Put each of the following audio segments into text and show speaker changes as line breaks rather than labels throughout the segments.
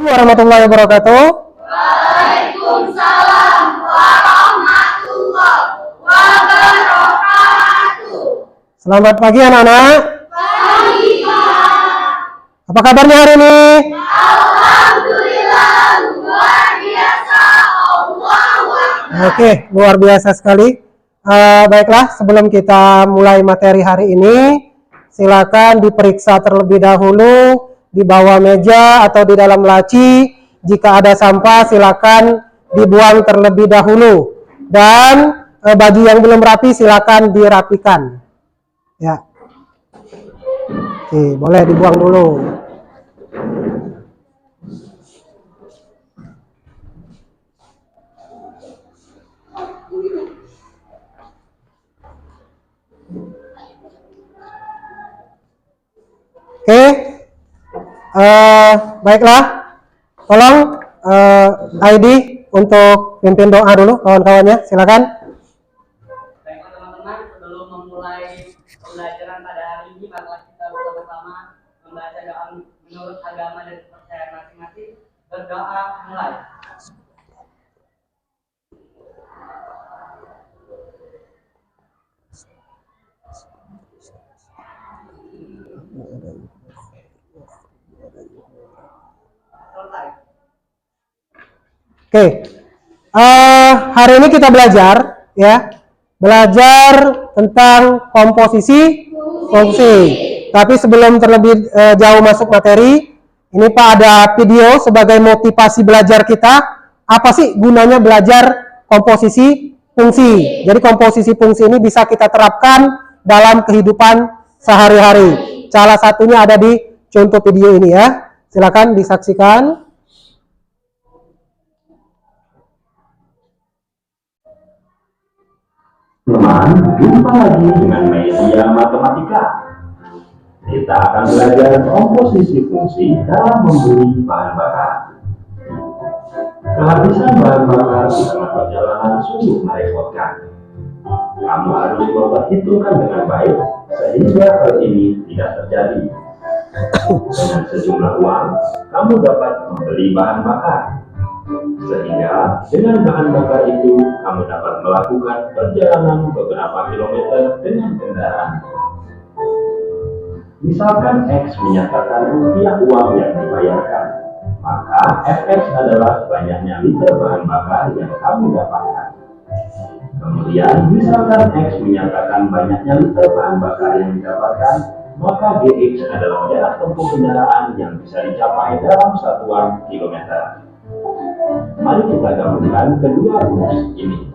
Warahmatullahi wabarakatuh.
Waalaikumsalam warahmatullahi wabarakatuh.
Selamat pagi anak-anak.
Pagi, Pak.
Apa kabarnya hari ini?
Alhamdulillah luar biasa. Allahu Akbar.
Oke, luar biasa sekali. Baiklah, sebelum kita mulai materi hari ini, silakan diperiksa terlebih dahulu di bawah meja atau di dalam laci. Jika ada sampah, silakan dibuang terlebih dahulu. Dan baju yang belum rapi, silakan dirapikan. Ya. Oke, boleh dibuang dulu. Oke, baiklah, tolong ID untuk pimpin doa dulu kawan-kawannya, silakan.
Baiklah teman-teman, sebelum memulai pembelajaran pada hari ini, marilah kita bersama-sama membaca doa menurut agama dan kepercayaan masing-masing. Berdoa mulai. Selesai.
Oke, hari ini kita belajar tentang komposisi fungsi. Tapi sebelum terlebih jauh masuk materi, ini Pak ada video sebagai motivasi belajar kita. Apa sih gunanya belajar komposisi fungsi? Jadi komposisi fungsi ini bisa kita terapkan dalam kehidupan sehari-hari. Salah satunya ada di contoh video ini ya. Silakan disaksikan.
Teman, jumpa lagi dengan media matematika. Kita akan belajar komposisi fungsi dalam membeli bahan bakar. Kehabisan bahan bakar di tengah perjalanan sungguh merepotkan. Kamu harus memperhitungkan dengan baik sehingga hal ini tidak terjadi. Dengan sejumlah uang, kamu dapat membeli bahan bakar. Sehingga dengan bahan bakar itu, kamu dapat melakukan perjalanan beberapa kilometer dengan kendaraan. Misalkan X menyatakan rupiah uang yang dibayarkan, maka Fx adalah banyaknya liter bahan bakar yang kamu dapatkan. Kemudian, misalkan X menyatakan banyaknya liter bahan bakar yang didapatkan, maka Gx adalah jarak tempuh kendaraan yang bisa dicapai dalam satuan kilometer. Mari kita gabungkan kedua rumus ini.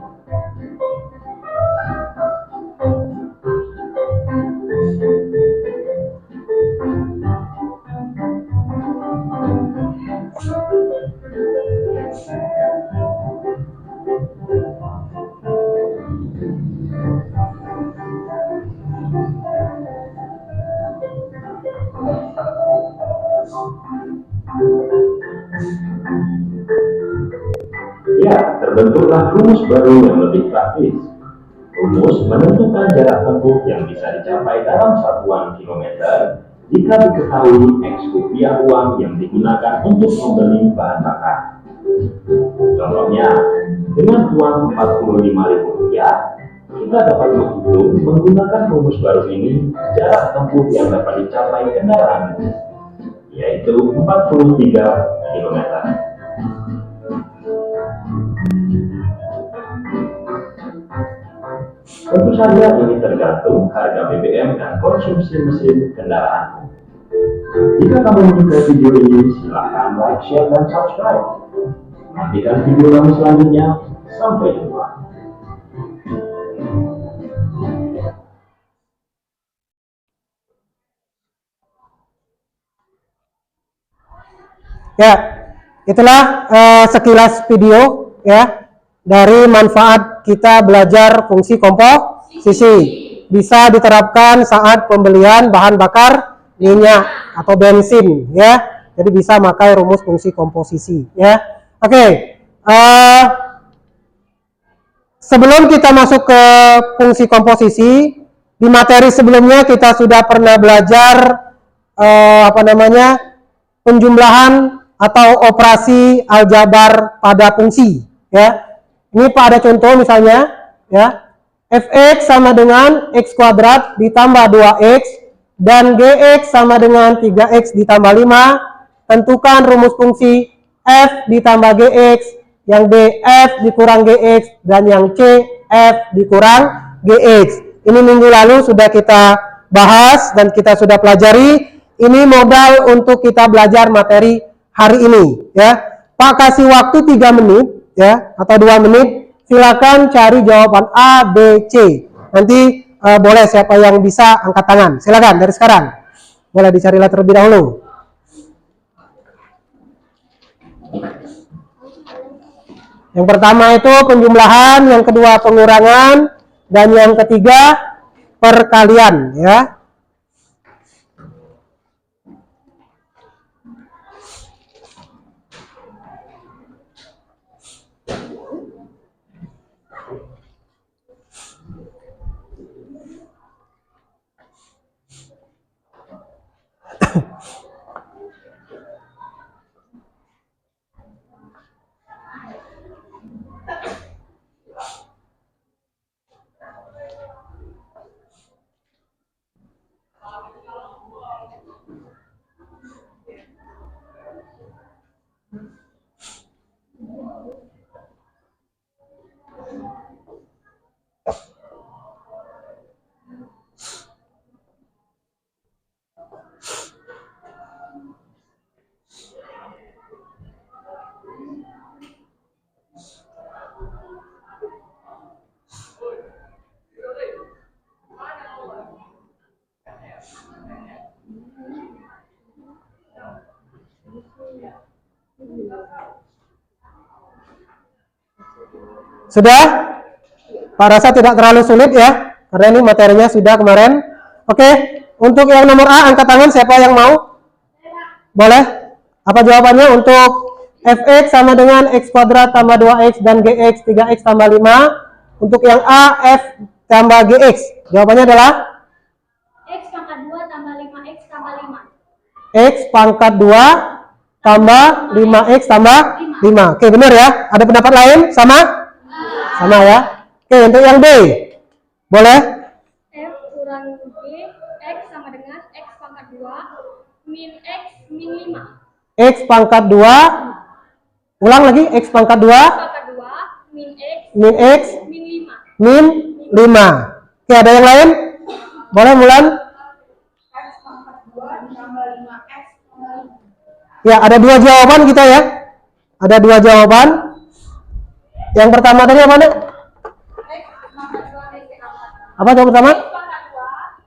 Ya, terbentuklah rumus baru yang lebih praktis. Rumus menentukan jarak tempuh yang bisa dicapai dalam satuan kilometer jika diketahui X rupiah uang yang digunakan untuk membeli bahan bakar. Contohnya, dengan uang Rp45.000, kita dapat menghitung menggunakan rumus baru ini jarak tempuh yang dapat dicapai kendaraan, yaitu 43 km. Tentu saja ini tergantung harga BBM dan konsumsi mesin kendaraan. Jika kamu menyukai video ini, silahkan like, share, dan subscribe. Nantikan video kami selanjutnya. Sampai jumpa.
Ya, itulah sekilas video ya dari manfaat kita belajar fungsi komposisi. Bisa diterapkan saat pembelian bahan bakar minyak atau bensin ya. Jadi bisa pakai rumus fungsi komposisi ya. Oke. Sebelum kita masuk ke fungsi komposisi, di materi sebelumnya kita sudah pernah belajar penjumlahan atau operasi aljabar pada fungsi, ya. Ini Pak ada contoh misalnya, ya. Fx sama dengan x kuadrat ditambah 2x dan gx sama dengan 3x ditambah 5. Tentukan rumus fungsi f ditambah gx, yang b f dikurang gx, dan yang c f dikurang gx. Ini minggu lalu sudah kita bahas dan kita sudah pelajari. Ini modal untuk kita belajar materi hari ini, ya. Pak kasih waktu 3 menit, ya, atau 2 menit. Silakan cari jawaban A, B, C. Nanti boleh siapa yang bisa angkat tangan. Silakan dari sekarang. Boleh dicarilah terlebih dahulu. Yang pertama itu penjumlahan, yang kedua pengurangan, dan yang ketiga perkalian, ya. Sudah? Pak rasa tidak terlalu sulit, ya, karena ini materinya sudah kemarin. Oke, untuk yang nomor A angkat tangan, siapa yang mau? Boleh? Apa jawabannya untuk fx sama dengan x kuadrat tambah 2x dan gx 3x tambah 5? Untuk yang A, f tambah gx. Jawabannya adalah
X pangkat 2 tambah 5x tambah 5.
x pangkat 2 tambah 5x tambah 5. Oke, benar ya? Ada pendapat lain? Sama? Sama ya? Oke, untuk yang B. Boleh?
F kurang G, X sama dengan X pangkat 2 min X min 5.
X pangkat 2. Ulang lagi, X pangkat 2
Pangkat 2 min X
min X
min 5.
min 5. Oke, ada yang lain? Boleh, Mulan?
X pangkat 2 ditambah 5X tambah 5.
Ya, ada 2 jawaban kita ya. Ada 2 jawaban. Yang pertama tadi apa, Nek?
X pangkat 2 min X.
Apa jawaban pertama?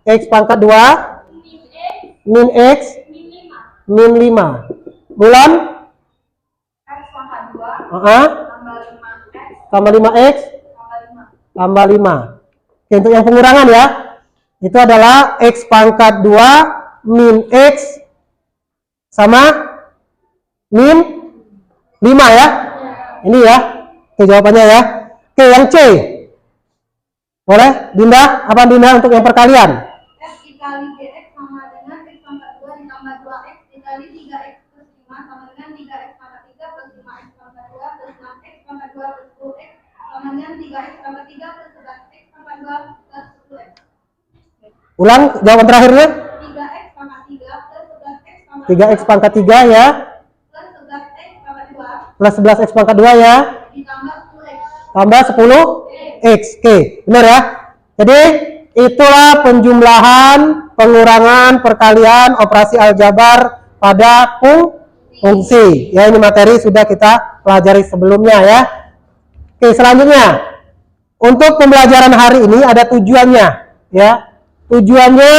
X pangkat 2 min X min 5. Bulan?
X pangkat 2
tambah 5X tambah 5. Oke, untuk yang pengurangan ya, itu adalah X pangkat 2 min X sama min 5 ya. Ini ya. Oke, jawabannya ya. Oke, yang C. Boleh? Dinda? Apa Dinda untuk yang perkalian?
X dikali GX sama dengan X pangkat 2 ditambah 2X dikali 3X plus 5 sama dengan 3X pangkat 3 plus 5X pangkat 2 plus 6X pangkat 2 plus 10X sama dengan 3X pangkat 3 plus 11X pangkat 2 plus 10X.
Ulang jawaban terakhirnya.
3X pangkat 3 plus 11X pangkat
3X pangkat 3 ya.
plus 11X pangkat 2
Plus 11X pangkat 2 ya.
ditambah 10X.
Tambah 10X. Oke, benar ya. Jadi itulah penjumlahan, pengurangan, perkalian, operasi aljabar pada fungsi. Ya, ini materi sudah kita pelajari sebelumnya ya. Oke, selanjutnya untuk pembelajaran hari ini ada tujuannya ya. Tujuannya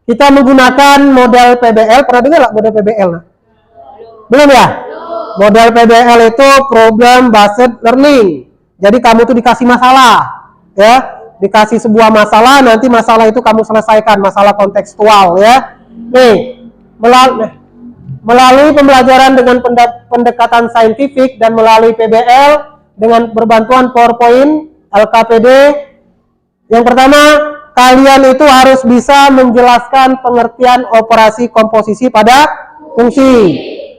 kita menggunakan model PBL. Pernah dengar nggak model PBL? Belum ya? Model PBL itu problem based learning. Jadi kamu tuh dikasih masalah, ya, dikasih sebuah masalah, nanti masalah itu kamu selesaikan, masalah kontekstual, ya. Nih, melalui pembelajaran dengan pendekatan saintifik dan melalui PBL dengan berbantuan PowerPoint, LKPD. Yang pertama, kalian itu harus bisa menjelaskan pengertian operasi komposisi pada fungsi.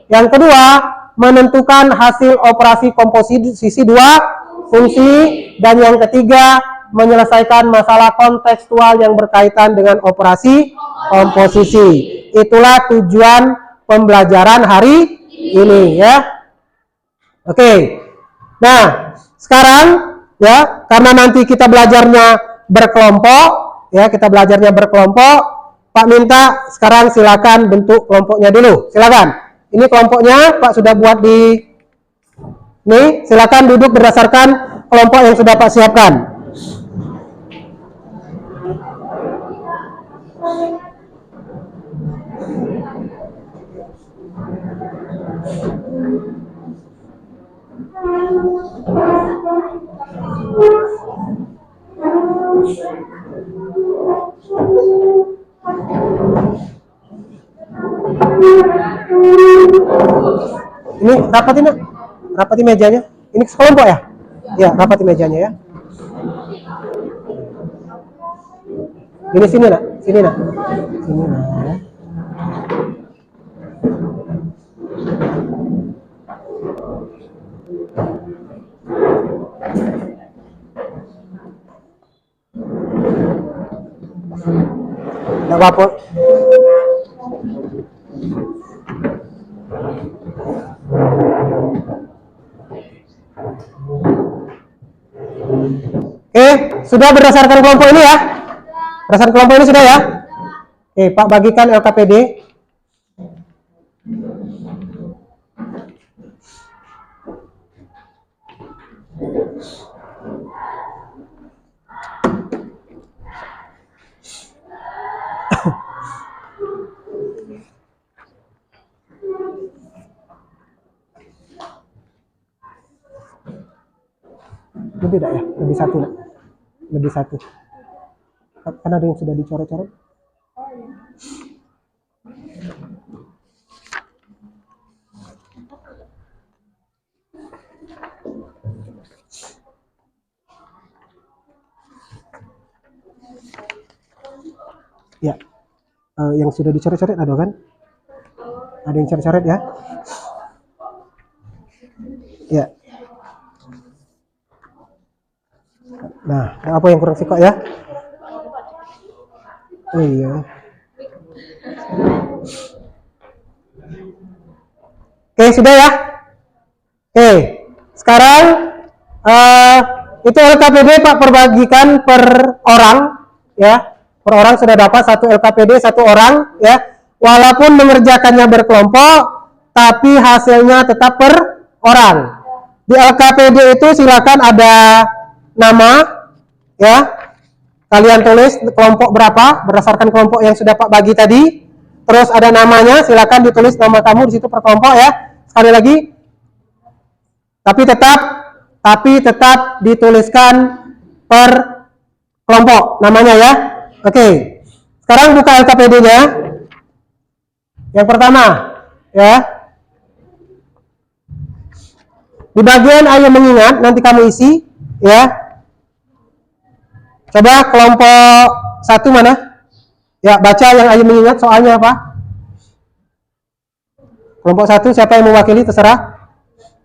Yang kedua, menentukan hasil operasi komposisi dua fungsi. Dan yang ketiga, menyelesaikan masalah kontekstual yang berkaitan dengan operasi komposisi. Itulah tujuan pembelajaran hari ini ya. Oke. Nah, sekarang ya, karena nanti kita belajarnya berkelompok ya, Pak minta sekarang silakan bentuk kelompoknya dulu. Silakan. Ini kelompoknya Pak sudah buat di nih, silakan duduk berdasarkan kelompok yang sudah Pak siapkan. Ini rapatin mejanya. Ini sekelompok ya? Ya, rapatin mejanya ya. Ini sini nak. Sini nak. Ya. Nggak apa-apa. Sudah berdasarkan kelompok ini ya? Berdasarkan kelompok ini sudah ya? Pak bagikan LKPD. Lebih tidak ya? Lebih satu nak. Lebih satu. Kan ada yang sudah dicoret-coret. Ya, yang sudah dicoret-coret ada kan? Ada yang coret-coret ya? Ya. Nah, apa yang kurang suka ya? Oh iya. Sudah ya? Sekarang itu LKPD Pak perbagikan per orang ya. Per orang sudah dapat satu LKPD satu orang ya. Walaupun mengerjakannya berkelompok, tapi hasilnya tetap per orang. Di LKPD itu silakan ada nama ya. Kalian tulis kelompok berapa berdasarkan kelompok yang sudah Pak bagi tadi. Terus ada namanya, silakan ditulis nama kamu di situ per kelompok ya. Sekali lagi. Tapi tetap dituliskan per kelompok namanya ya. Oke. Sekarang buka LKPD-nya. Yang pertama ya. Di bagian ayo mengingat nanti kamu isi ya. Coba kelompok satu mana? Ya, baca yang ayo mengingat soalnya apa? Kelompok satu siapa yang mewakili terserah.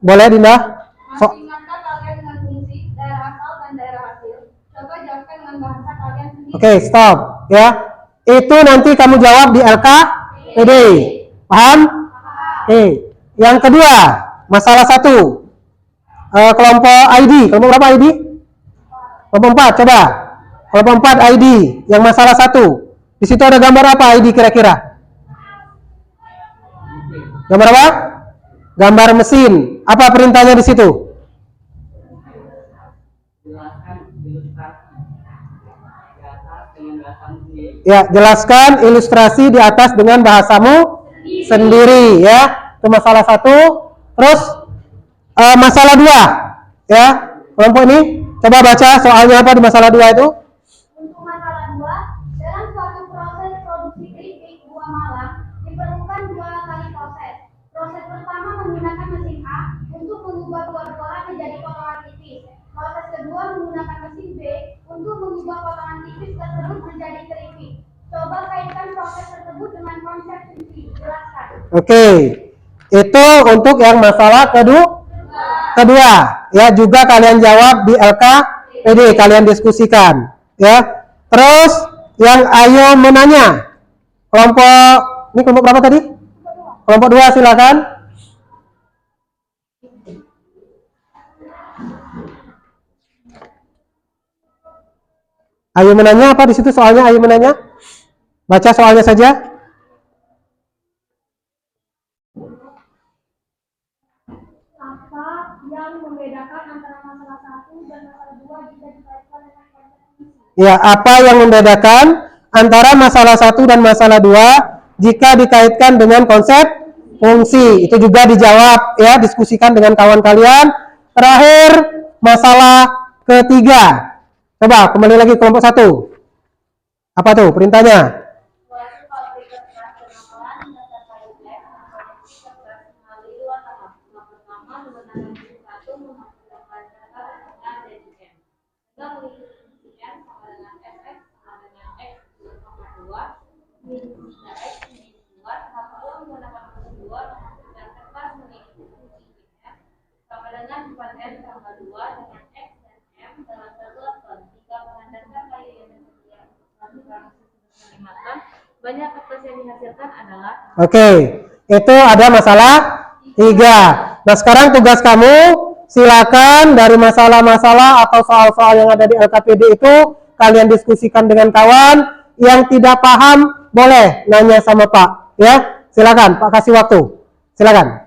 Boleh Dinda?
Masih ingatkah kalian dengan fungsi, daerah asal dan daerah hasil? Coba jawabkan dengan bahasa kalian sendiri.
Oke, stop ya. Itu nanti kamu jawab di LKPD. Paham? Yang kedua, masalah satu. Kelompok ID. Kelompok berapa ID? Kelompok 4, coba. Kelompok 4 ID yang masalah satu. Di situ ada gambar apa ID kira-kira? Gambar apa? Gambar mesin. Apa perintahnya di situ? Ya, jelaskan ilustrasi di atas dengan bahasamu sendiri ya. Itu masalah satu. Terus masalah 2 ya. Kelompok ini coba baca soalnya apa di masalah 2 itu?
Untuk masalah 2, dalam suatu proses produksi keripik buah malam diperlukan 2 kali proses. Proses pertama menggunakan mesin A untuk mengubah buah-buahan menjadi potongan tipis. Proses kedua menggunakan mesin B untuk mengubah potongan tipis tersebut menjadi keripik. Coba kaitkan proses tersebut dengan konsep fungsi. Jelaskan.
Oke. Itu untuk yang masalah kedua. Ya, juga kalian jawab di LKPD, kalian diskusikan. Ya, terus yang ayo menanya. Ini kelompok berapa tadi? Kelompok 2, silakan. Ayo menanya apa di situ soalnya? Ayo menanya. Baca soalnya saja.
Apa yang membedakan antara masalah 1 dan masalah 2 jika dikaitkan dengan konsep fungsi?
Ya, apa yang membedakan antara masalah 1 dan masalah 2 jika dikaitkan dengan konsep fungsi? Itu juga dijawab ya, diskusikan dengan kawan kalian. Terakhir, masalah ketiga. Coba kembali lagi kelompok 1. Apa tuh perintahnya?
Suatu pabrik kertas penambahan data kaitnya memproduksi kertas melalui dua tahap. Tahap pertama menggunakan fungsi 1 menghasilkan data dengan DCM. Dengan mengikuti fungsi N sama dengan Fx sama dengan X sama 2 min 3X min 2. Tahap kedua menggunakan fungsi 2 menghasilkan kertas mengikuti fungsi N sama dengan 4N tambah 2 dengan X dan M dalam satu ton. Jika mengandalkan kayu yang tersedia banyak kertas yang dihasilkan adalah.
Oke, itu ada masalah 3. Nah, sekarang tugas kamu silakan dari masalah-masalah atau soal-soal yang ada di LKPD itu kalian diskusikan dengan kawan. Yang tidak paham boleh nanya sama Pak, ya. Silakan, Pak kasih waktu. Silakan.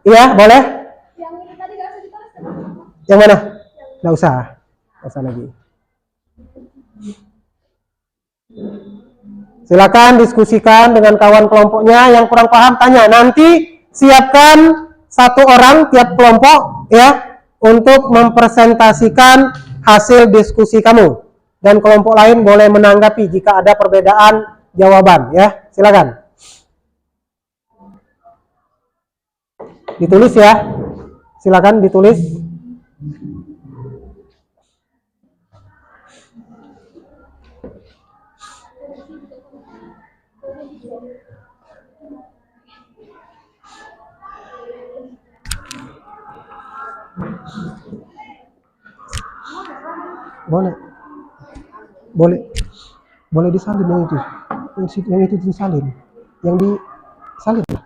Iya, boleh.
Yang ini tadi nggak usah ditulis kan?
Yang mana? Nggak usah. Nggak usah lagi. Silakan diskusikan dengan kawan kelompoknya. Yang kurang paham tanya. Nanti siapkan 1 orang tiap kelompok ya untuk mempresentasikan hasil diskusi kamu. Dan kelompok lain boleh menanggapi jika ada perbedaan jawaban ya. Silakan. Ditulis ya. Silakan ditulis. Boleh. Boleh disalin yang itu. Yang itu disalin. Yang disalin lah.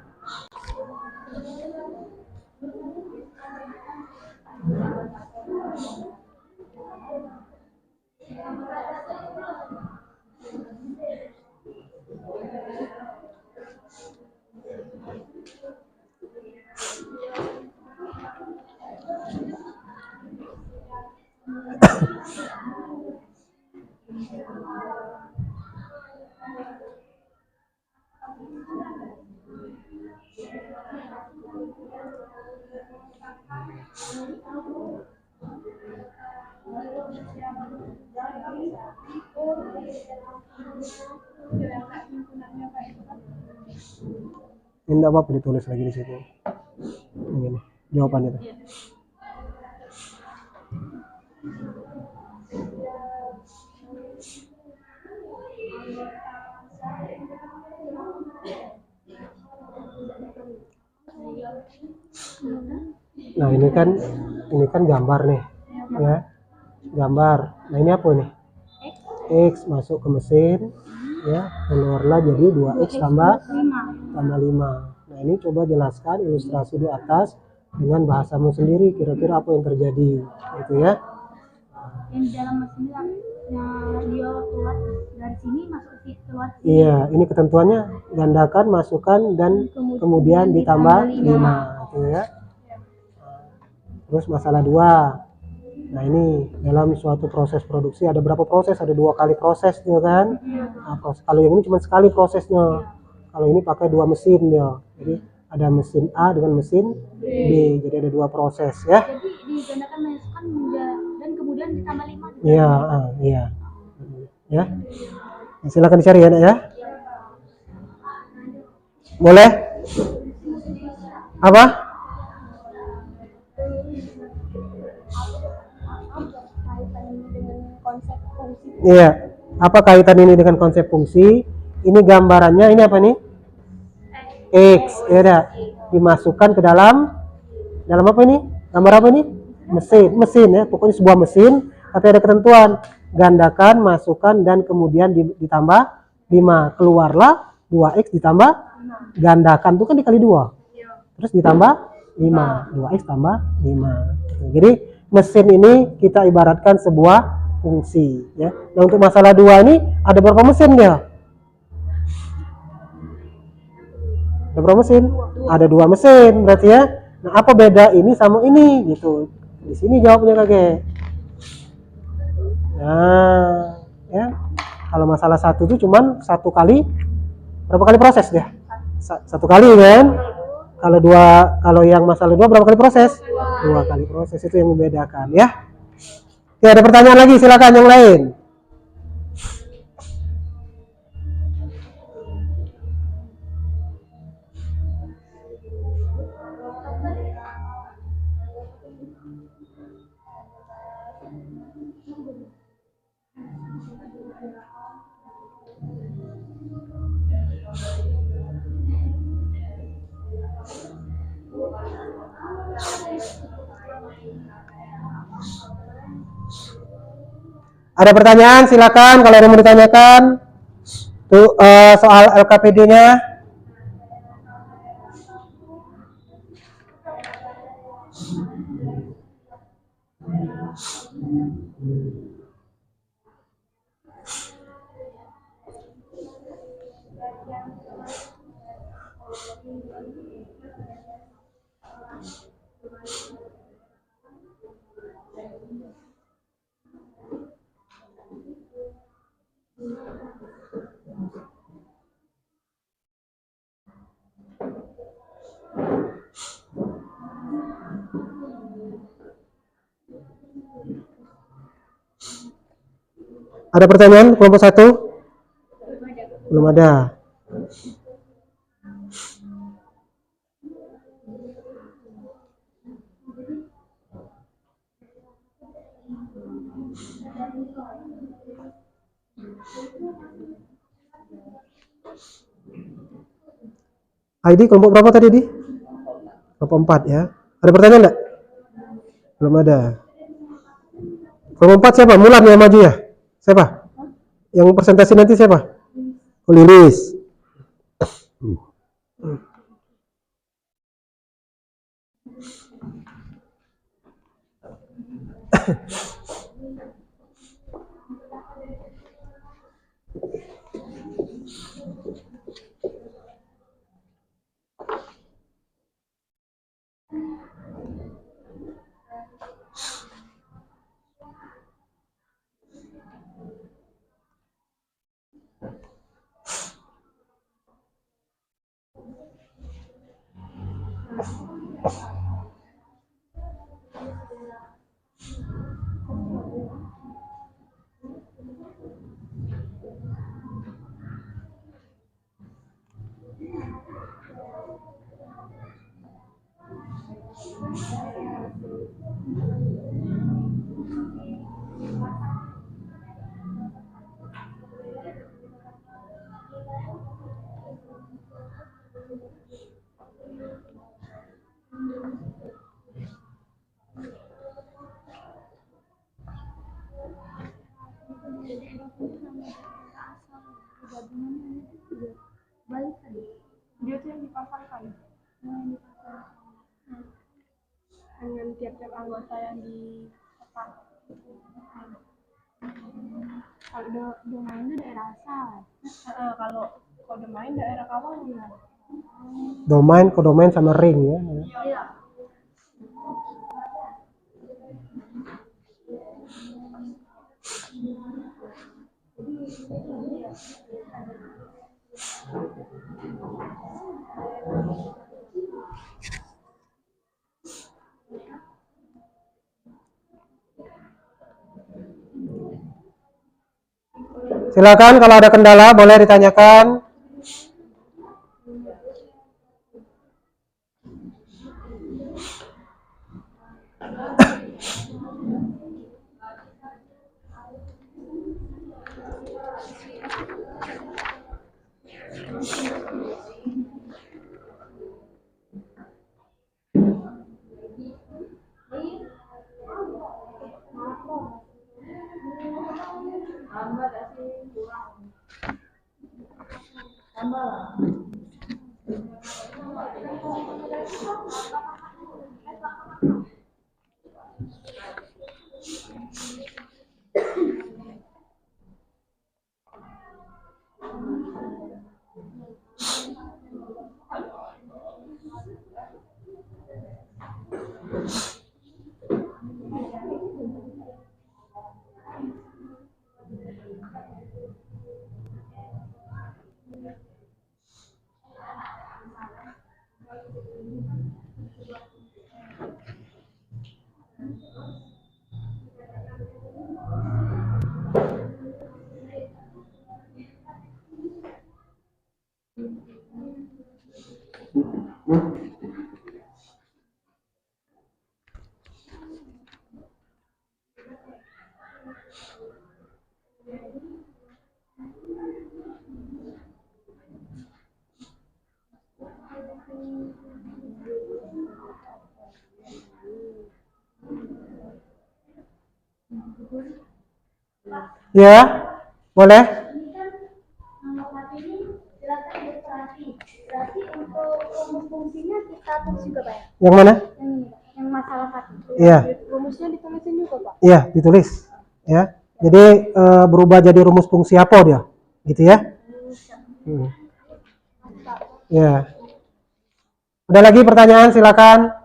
Ini enggak apa-apa ditulis lagi di situ. Ini jawabannya tuh. Nah, ini kan gambar nih. Ya. Gambar. Nah, ini apa nih? X masuk ke mesin ya, keluarlah jadi 2X tambah 5. Nah, ini coba jelaskan ilustrasi di atas dengan bahasamu sendiri, kira-kira apa yang terjadi gitu ya.
Yang di dalam mesin yang dia keluar dari sini masuk ke keluar sini.
Iya, ini ketentuannya gandakan, masukkan dan kemudian ditambah 5 gitu ya. Terus masalah 2. Nah ini dalam suatu proses produksi ada berapa proses? Ada 2 kali proses dia kan. Nah, kalau yang ini cuma sekali prosesnya. Kalau ini pakai 2 mesin dia. Jadi ada mesin A dengan mesin B. Jadi ada 2 proses ya.
Jadi digandakan masukkan dan kemudian ditambah 5.
Iya, iya. Ya. Silakan dicari ya, Nak ya. Boleh? Apa?
Kaitan ini dengan konsep fungsi.
Iya. Apa kaitan ini dengan konsep fungsi? Ini gambarannya ini apa nih? X. Ya udah. Dimasukkan ke dalam apa ini? Gambar apa ini? Mesin ya. Pokoknya sebuah mesin tapi ada ketentuan. Gandakan, masukkan dan kemudian ditambah 5. Keluarlah 2x ditambah gandakan itu kan dikali 2. Terus ditambah 5. 2x tambah 5. Jadi mesin ini kita ibaratkan sebuah fungsi ya. Nah, untuk masalah 2 ini ada berapa mesin dia? Ada berapa mesin? Ada 2 mesin berarti ya. Nah, apa beda ini sama ini gitu. Di sini jawabnya kakek. Nah, ya. Kalau masalah 1 itu cuman 1 kali berapa kali proses dia? 1 kali kan? Kalau yang masalah 2 berapa kali proses? 2 kali proses, itu yang membedakan ya. Oke, ada pertanyaan lagi, silakan yang lain. Ada pertanyaan silakan kalau ada yang mau ditanyakan. Tuh soal LKPD-nya. Ada pertanyaan kelompok 1? Belum ada. ID kelompok berapa tadi di? Kelompok 4 ya. Ada pertanyaan enggak? Belum ada. Kelompok 4 siapa? Mulan yang maju ya? Siapa? Yang presentasi nanti siapa? Oh, Lilis.
Dia tuh yang dipasangkan dengan tiap-tiap anggota yang di kalau domainnya daerah asal. Kalau domain daerah kawannya.
Domain, kodomain sama ring ya.
Iya.
Silakan kalau ada kendala boleh ditanyakan. Ya, boleh.
Berarti untuk rumus fungsinya kita tulis juga Pak ya?
Yang mana?
Yang ini Pak, yang masalah tadi.
Iya.
Rumusnya ditulisin juga Pak?
Iya, ditulis. Ya. Jadi berubah jadi rumus fungsi apa dia? Gitu ya. Ya. Ada lagi pertanyaan, silakan.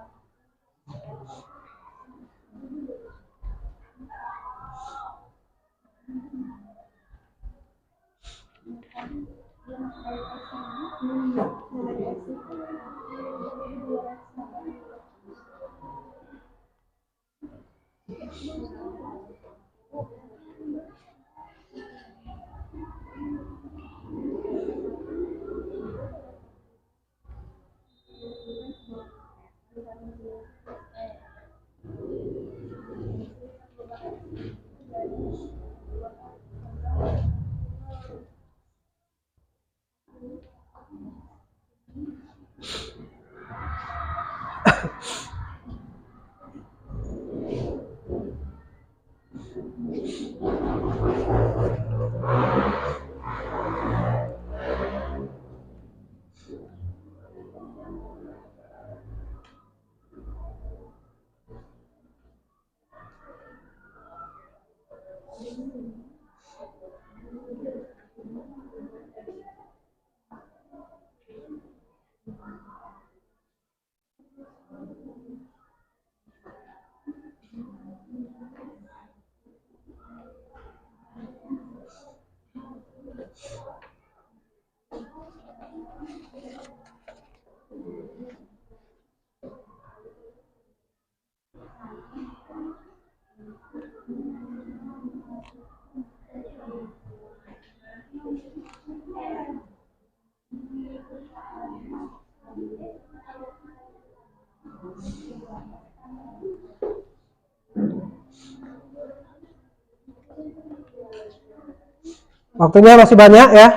Waktunya masih banyak ya.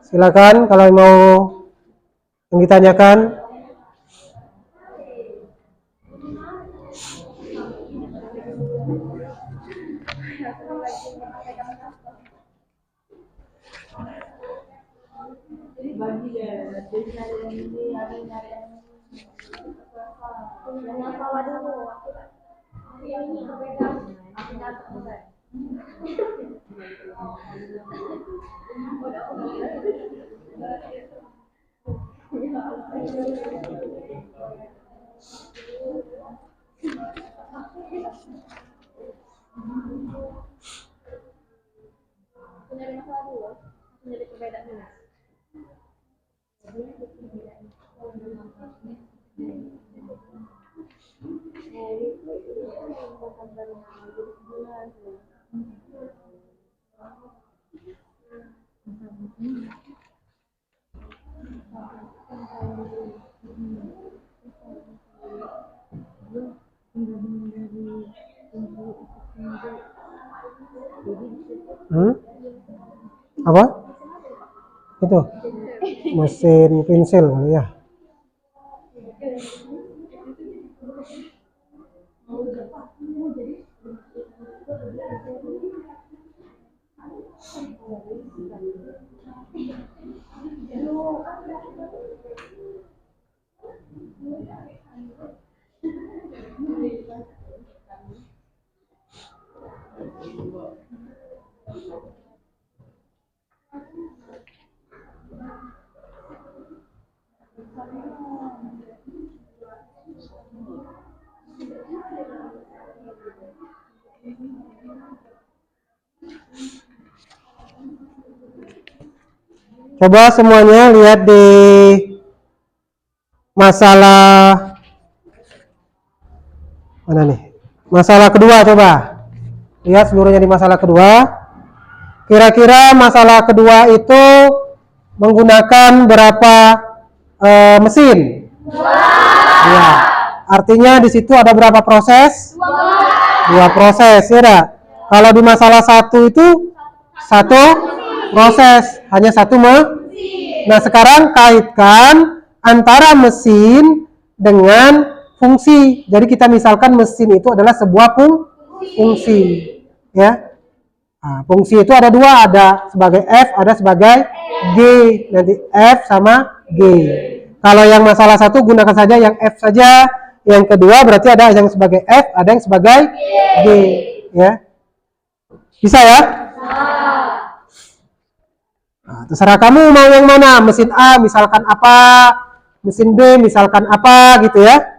Silakan kalau mau yang ditanyakan.
perbedaannya.
Apa? Itu mesin pensil kali ya. Coba semuanya lihat di masalah mana nih? Masalah kedua, coba lihat seluruhnya di masalah kedua. Kira-kira masalah kedua itu menggunakan berapa mesin? Ya, artinya di situ ada berapa proses? Dua proses, ya dah. Kalau di masalah satu itu satu proses, hanya satu mesin. Nah, sekarang kaitkan antara mesin dengan fungsi. Jadi kita misalkan mesin itu adalah sebuah fungsi, ya. Nah, fungsi itu ada dua, ada sebagai F, ada sebagai G. Nanti F sama G. Kalau yang masalah satu gunakan saja yang F saja. Yang kedua berarti ada yang sebagai F, ada yang sebagai G. Ya, bisa ya? Nah, terserah kamu mau yang mana. Mesin A misalkan apa, mesin B misalkan apa gitu ya.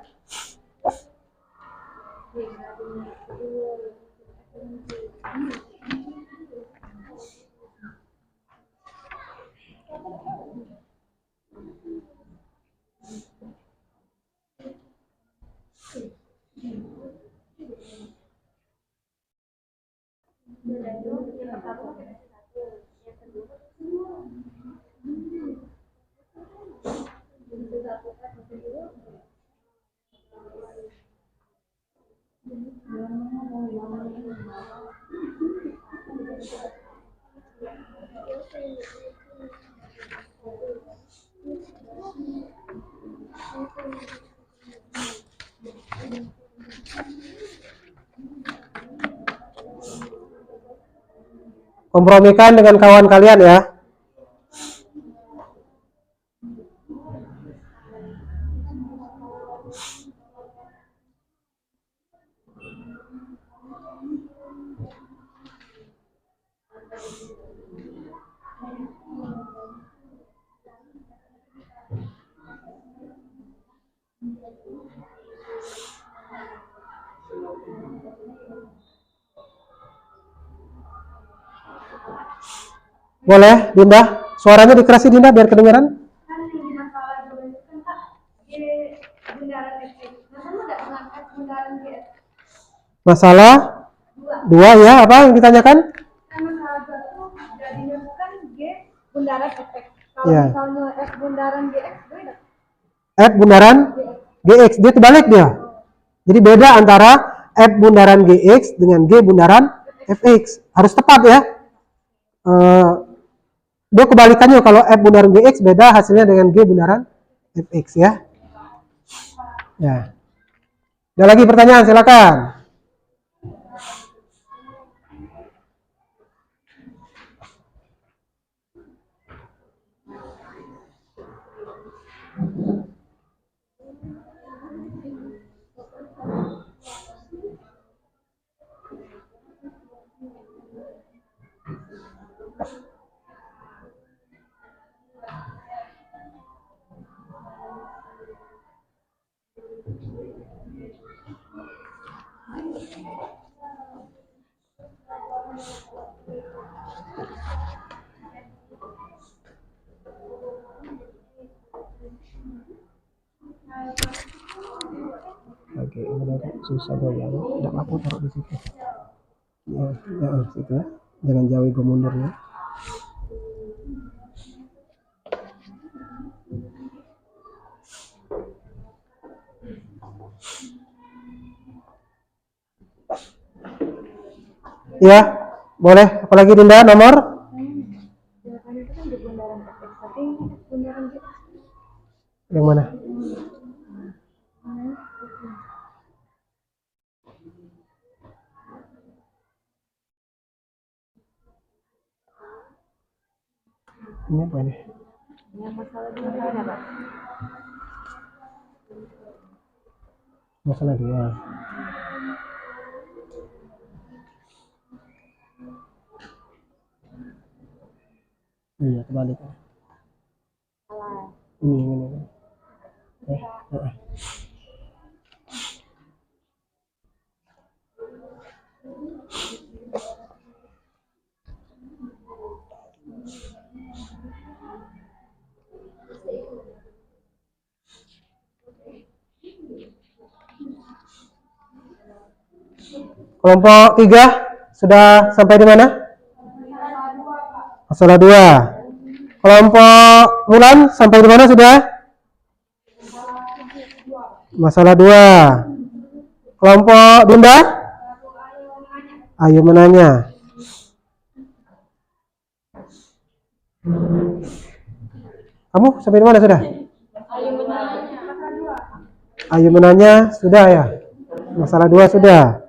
Kompromikan dengan kawan kalian ya. Boleh, Dinda? Suaranya dikerasin Dinda biar kedengaran.
Kan yang di masalah dua itu kan Kak, G bundaran FX. Nah, sama nggak dengan F bundaran GX?
Masalah dua ya, apa yang ditanyakan?
Kan masalah dua tuh jadinya bukan G bundaran FX. Kalau
Ya.
misalnya F bundaran GX beda.
F bundaran GX, dia terbalik dia. Jadi beda antara F bundaran GX dengan G bundaran FX. Harus tepat ya. Dia kebalikannya, kalau F bundaran GX beda hasilnya dengan G bundaran FX ya. Ya. Ada lagi pertanyaan, silakan. Oke, udah susah goyang. Tidak apa-apa taruh di situ. Ya, ya, situ ya. Jangan jauhi gue mundurnya. Ya, boleh. Apalagi Dinda nomor?
Jawabannya itu kan di bundaran FX, tapi bundaran GX.
Yang mana? Ini apa ini?
Yang masalah dua ada Pak.
Masalah 2. Iya, kebalik.
Salah.
Ini. Eh. Kelompok 3 sudah sampai di mana? Masalah 2. Kelompok Mulan sampai di mana sudah? Masalah 2. Kelompok Dinda? Ayo menanya. Kamu sampai di mana sudah? Ayo menanya sudah ya? Masalah 2 sudah.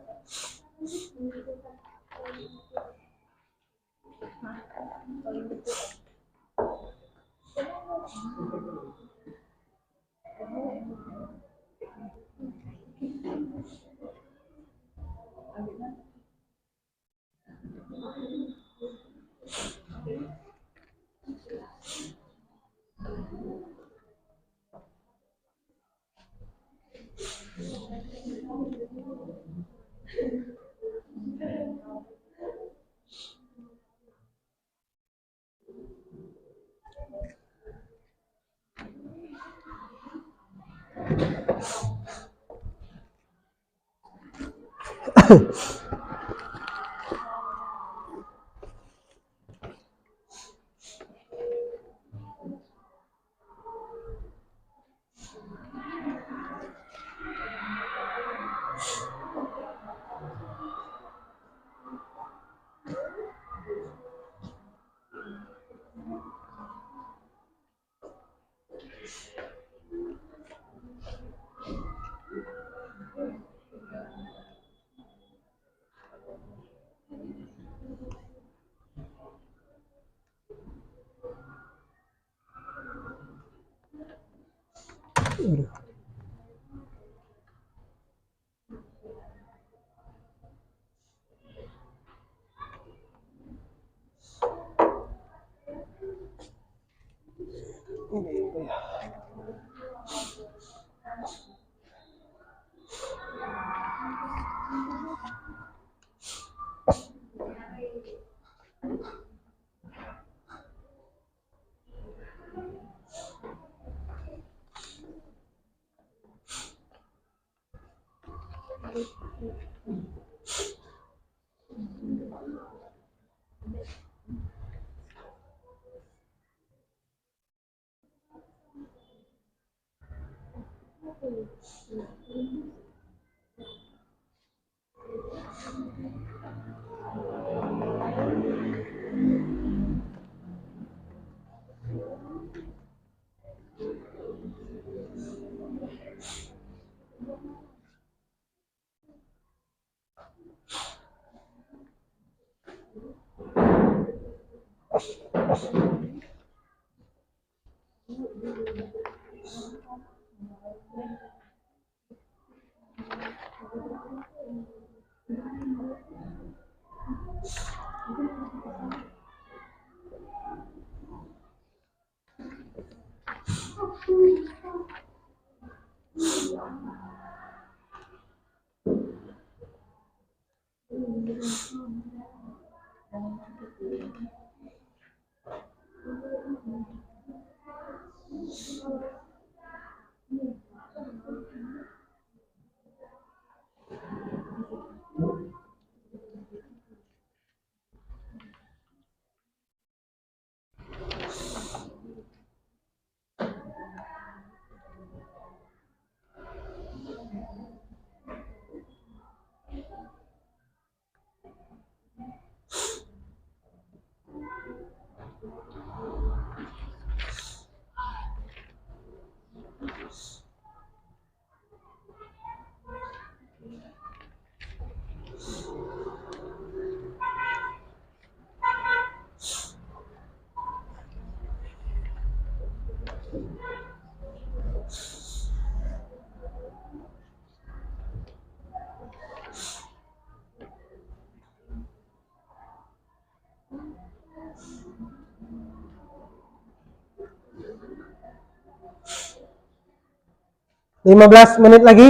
15 menit lagi.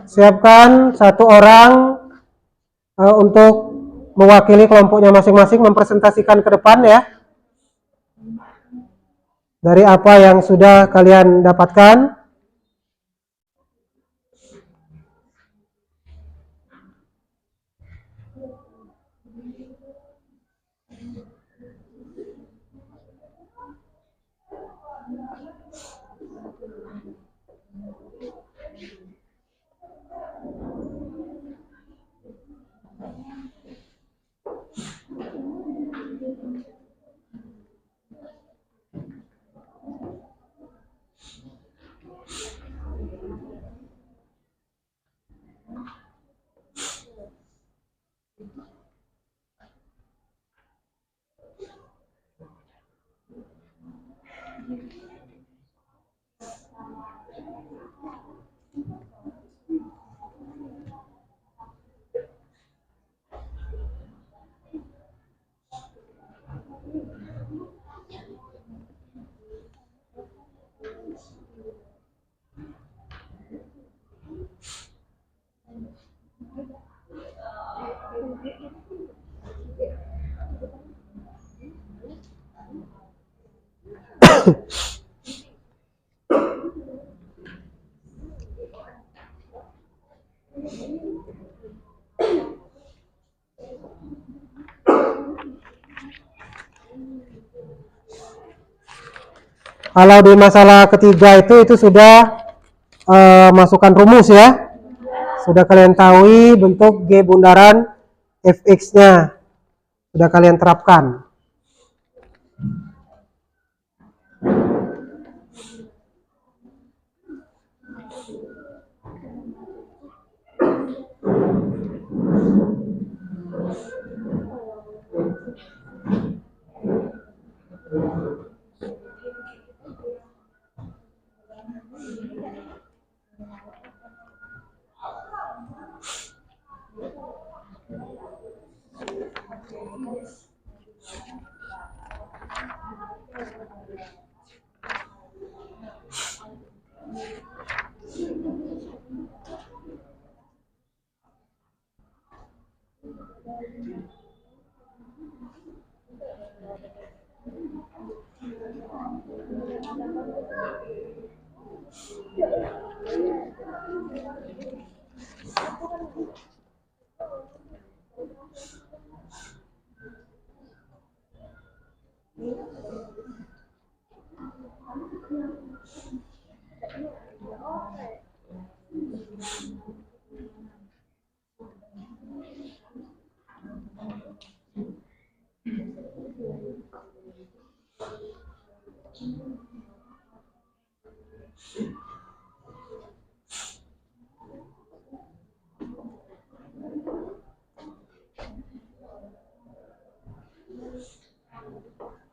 Siapkan satu orang untuk mewakili kelompoknya masing-masing, mempresentasikan ke depan ya. Dari apa yang sudah kalian dapatkan. Kalau di masalah ketiga itu sudah masukkan rumus ya. Sudah kalian tahu bentuk G bundaran Fx-nya. Sudah kalian terapkan.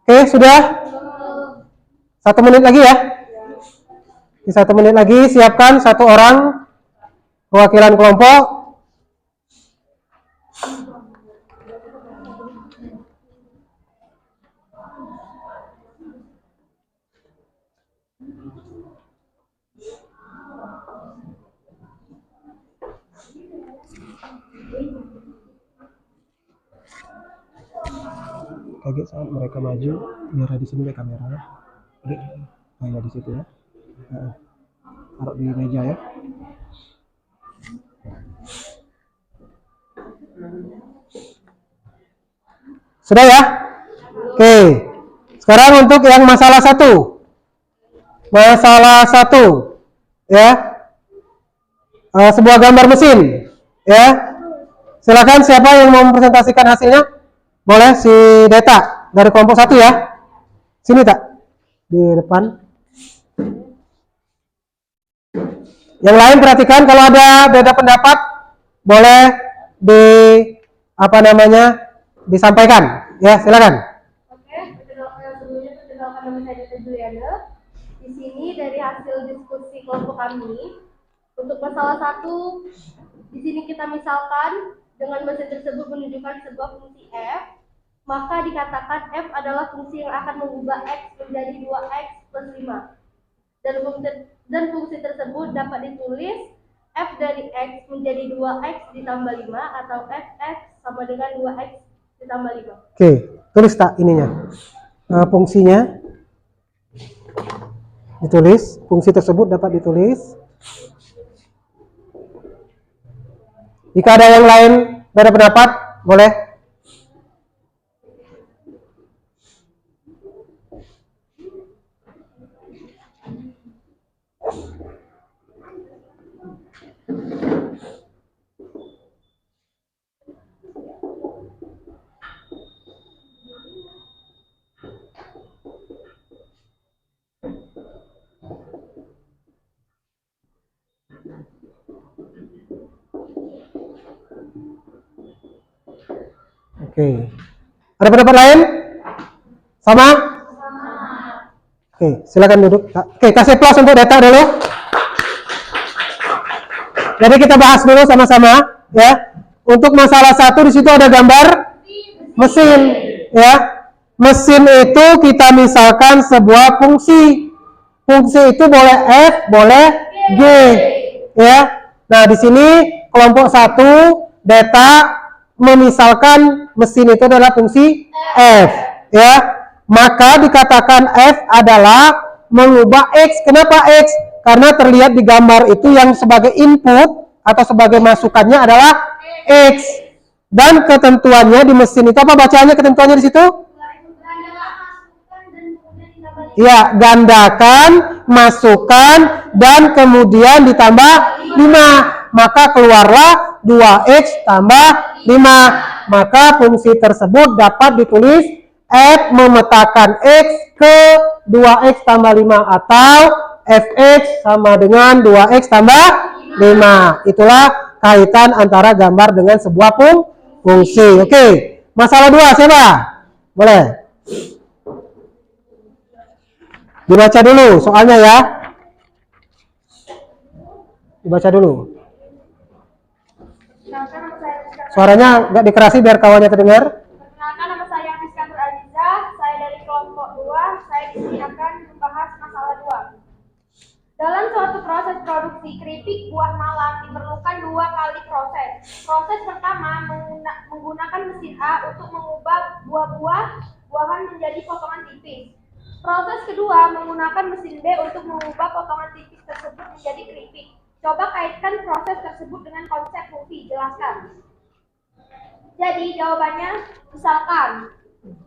Oke, sudah? 1 menit lagi ya? Di 1 menit lagi, siapkan satu orang perwakilan kelompok. Kaget saat mereka maju, biar di sini deh kameranya. Oke, nah, di situ ya. Taruh di meja ya. Sudah ya? Oke. Sekarang untuk yang masalah 1. Masalah 1 ya. Sebuah gambar mesin ya. Silakan siapa yang mau mempresentasikan hasilnya? Boleh si Deta dari kelompok 1 ya. Sini tak? Di depan. Yang lain perhatikan kalau ada beda pendapat boleh disampaikan ya, silakan.
Oke, sebelumnya perkenalkan nama saya Deta Juliana. Di sini dari hasil diskusi kelompok kami untuk masalah 1, di sini kita misalkan dengan mesin tersebut menunjukkan sebuah fungsi f, maka dikatakan f adalah fungsi yang akan mengubah x menjadi 2x plus 5. dan fungsi tersebut dapat ditulis f dari x menjadi 2x ditambah 5 atau fx sama dengan 2x ditambah 5.
Oke, tulis tak ininya. Fungsinya ditulis, fungsi tersebut dapat ditulis. Jika ada yang lain beda pendapat, boleh. Oke. Ada pendapat lain? Sama? Oke, silakan duduk. Oke, kasih plus untuk data dulu. Jadi kita bahas dulu sama-sama, ya. Untuk masalah 1 di situ ada gambar mesin, ya. Mesin itu kita misalkan sebuah fungsi. Fungsi itu boleh F, boleh G, ya. Nah, di sini kelompok 1 data memisalkan mesin itu adalah fungsi F, ya. Maka dikatakan F adalah mengubah X. Kenapa X? Karena terlihat di gambar itu yang sebagai input atau sebagai masukannya adalah X. Dan ketentuannya di mesin itu apa bacaannya ketentuannya di situ? Ya, gandakan, masukkan, dan kemudian ditambah 5. Maka keluarlah 2X tambah 5. Maka fungsi tersebut dapat ditulis F memetakan X ke 2X tambah 5 atau Fx sama dengan 2X tambah 5. Itulah kaitan antara gambar dengan sebuah fungsi. Oke, masalah 2 siapa? Boleh. Dibaca dulu soalnya ya. Dibaca dulu. Suaranya nggak dikerasi biar kawannya terdengar.
Perkenalkan, nama saya Iskandar Aziza. Saya dari kelompok 2. Saya di sini akan membahas masalah 2. Dalam suatu proses produksi keripik buah malam diperlukan 2 kali proses. Proses pertama menggunakan mesin A untuk mengubah buah-buahan menjadi potongan tipis. Proses kedua menggunakan mesin B untuk mengubah potongan tipis tersebut menjadi keripik. Coba kaitkan proses tersebut dengan konsep fungsi. Jelaskan. Jadi jawabannya misalkan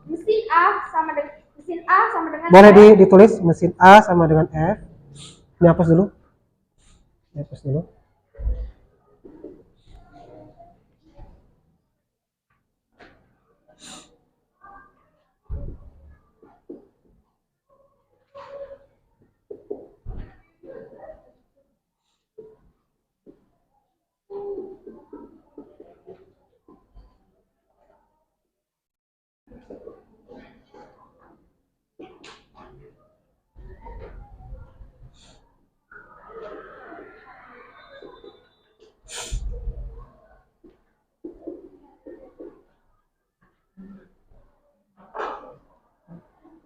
mesin A sama dengan
Boleh
F.
ditulis mesin A sama dengan F. Ini hapus dulu. Hapus dulu.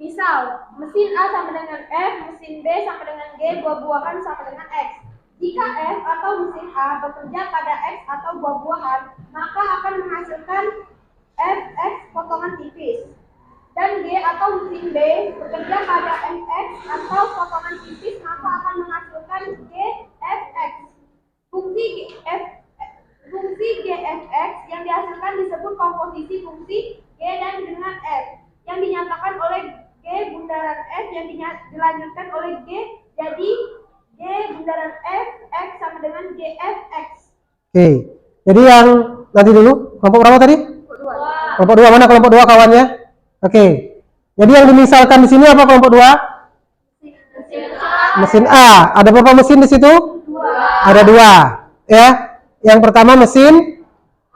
Misal, mesin A sama dengan F, mesin B sama dengan G, buah-buahan sama dengan X. Jika F atau mesin A bekerja pada X atau buah-buahan, maka akan menghasilkan Fx potongan tipis. Dan G atau mesin B bekerja pada Fx atau potongan tipis, maka akan menghasilkan Gfx. Fungsi Gfx yang dihasilkan disebut komposisi fungsi G dan dengan F, yang dinyatakan oleh G bundaran F yang dilanjutkan oleh G, jadi G bundaran F, X sama dengan Gfx.
Oke, jadi yang nanti dulu, kelompok berapa tadi? Kelompok 2, mana kelompok 2 kawannya? Oke, jadi yang dimisalkan di sini apa kelompok 2? Mesin A. Ada berapa mesin di situ?
2.
Ada 2, ya. Yang pertama mesin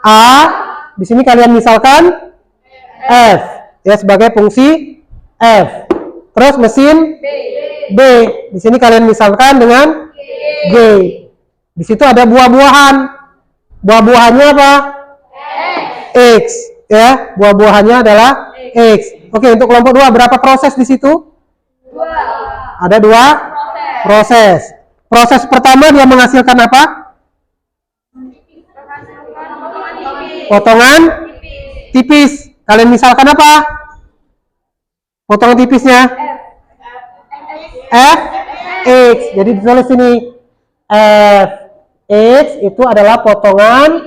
A, di sini kalian misalkan F, ya sebagai fungsi F. Terus mesin B, di sini kalian misalkan dengan G. Di situ ada buah-buahan. Buah-buahannya apa? X, ya. Buah-buahannya adalah X. Oke, untuk kelompok 2 berapa proses di situ?
2.
Ada 2 Proses. Proses pertama dia menghasilkan apa? Potongan tipis. Kalian misalkan apa? Potongan tipisnya? F X. Jadi ditulis sini F X itu adalah potongan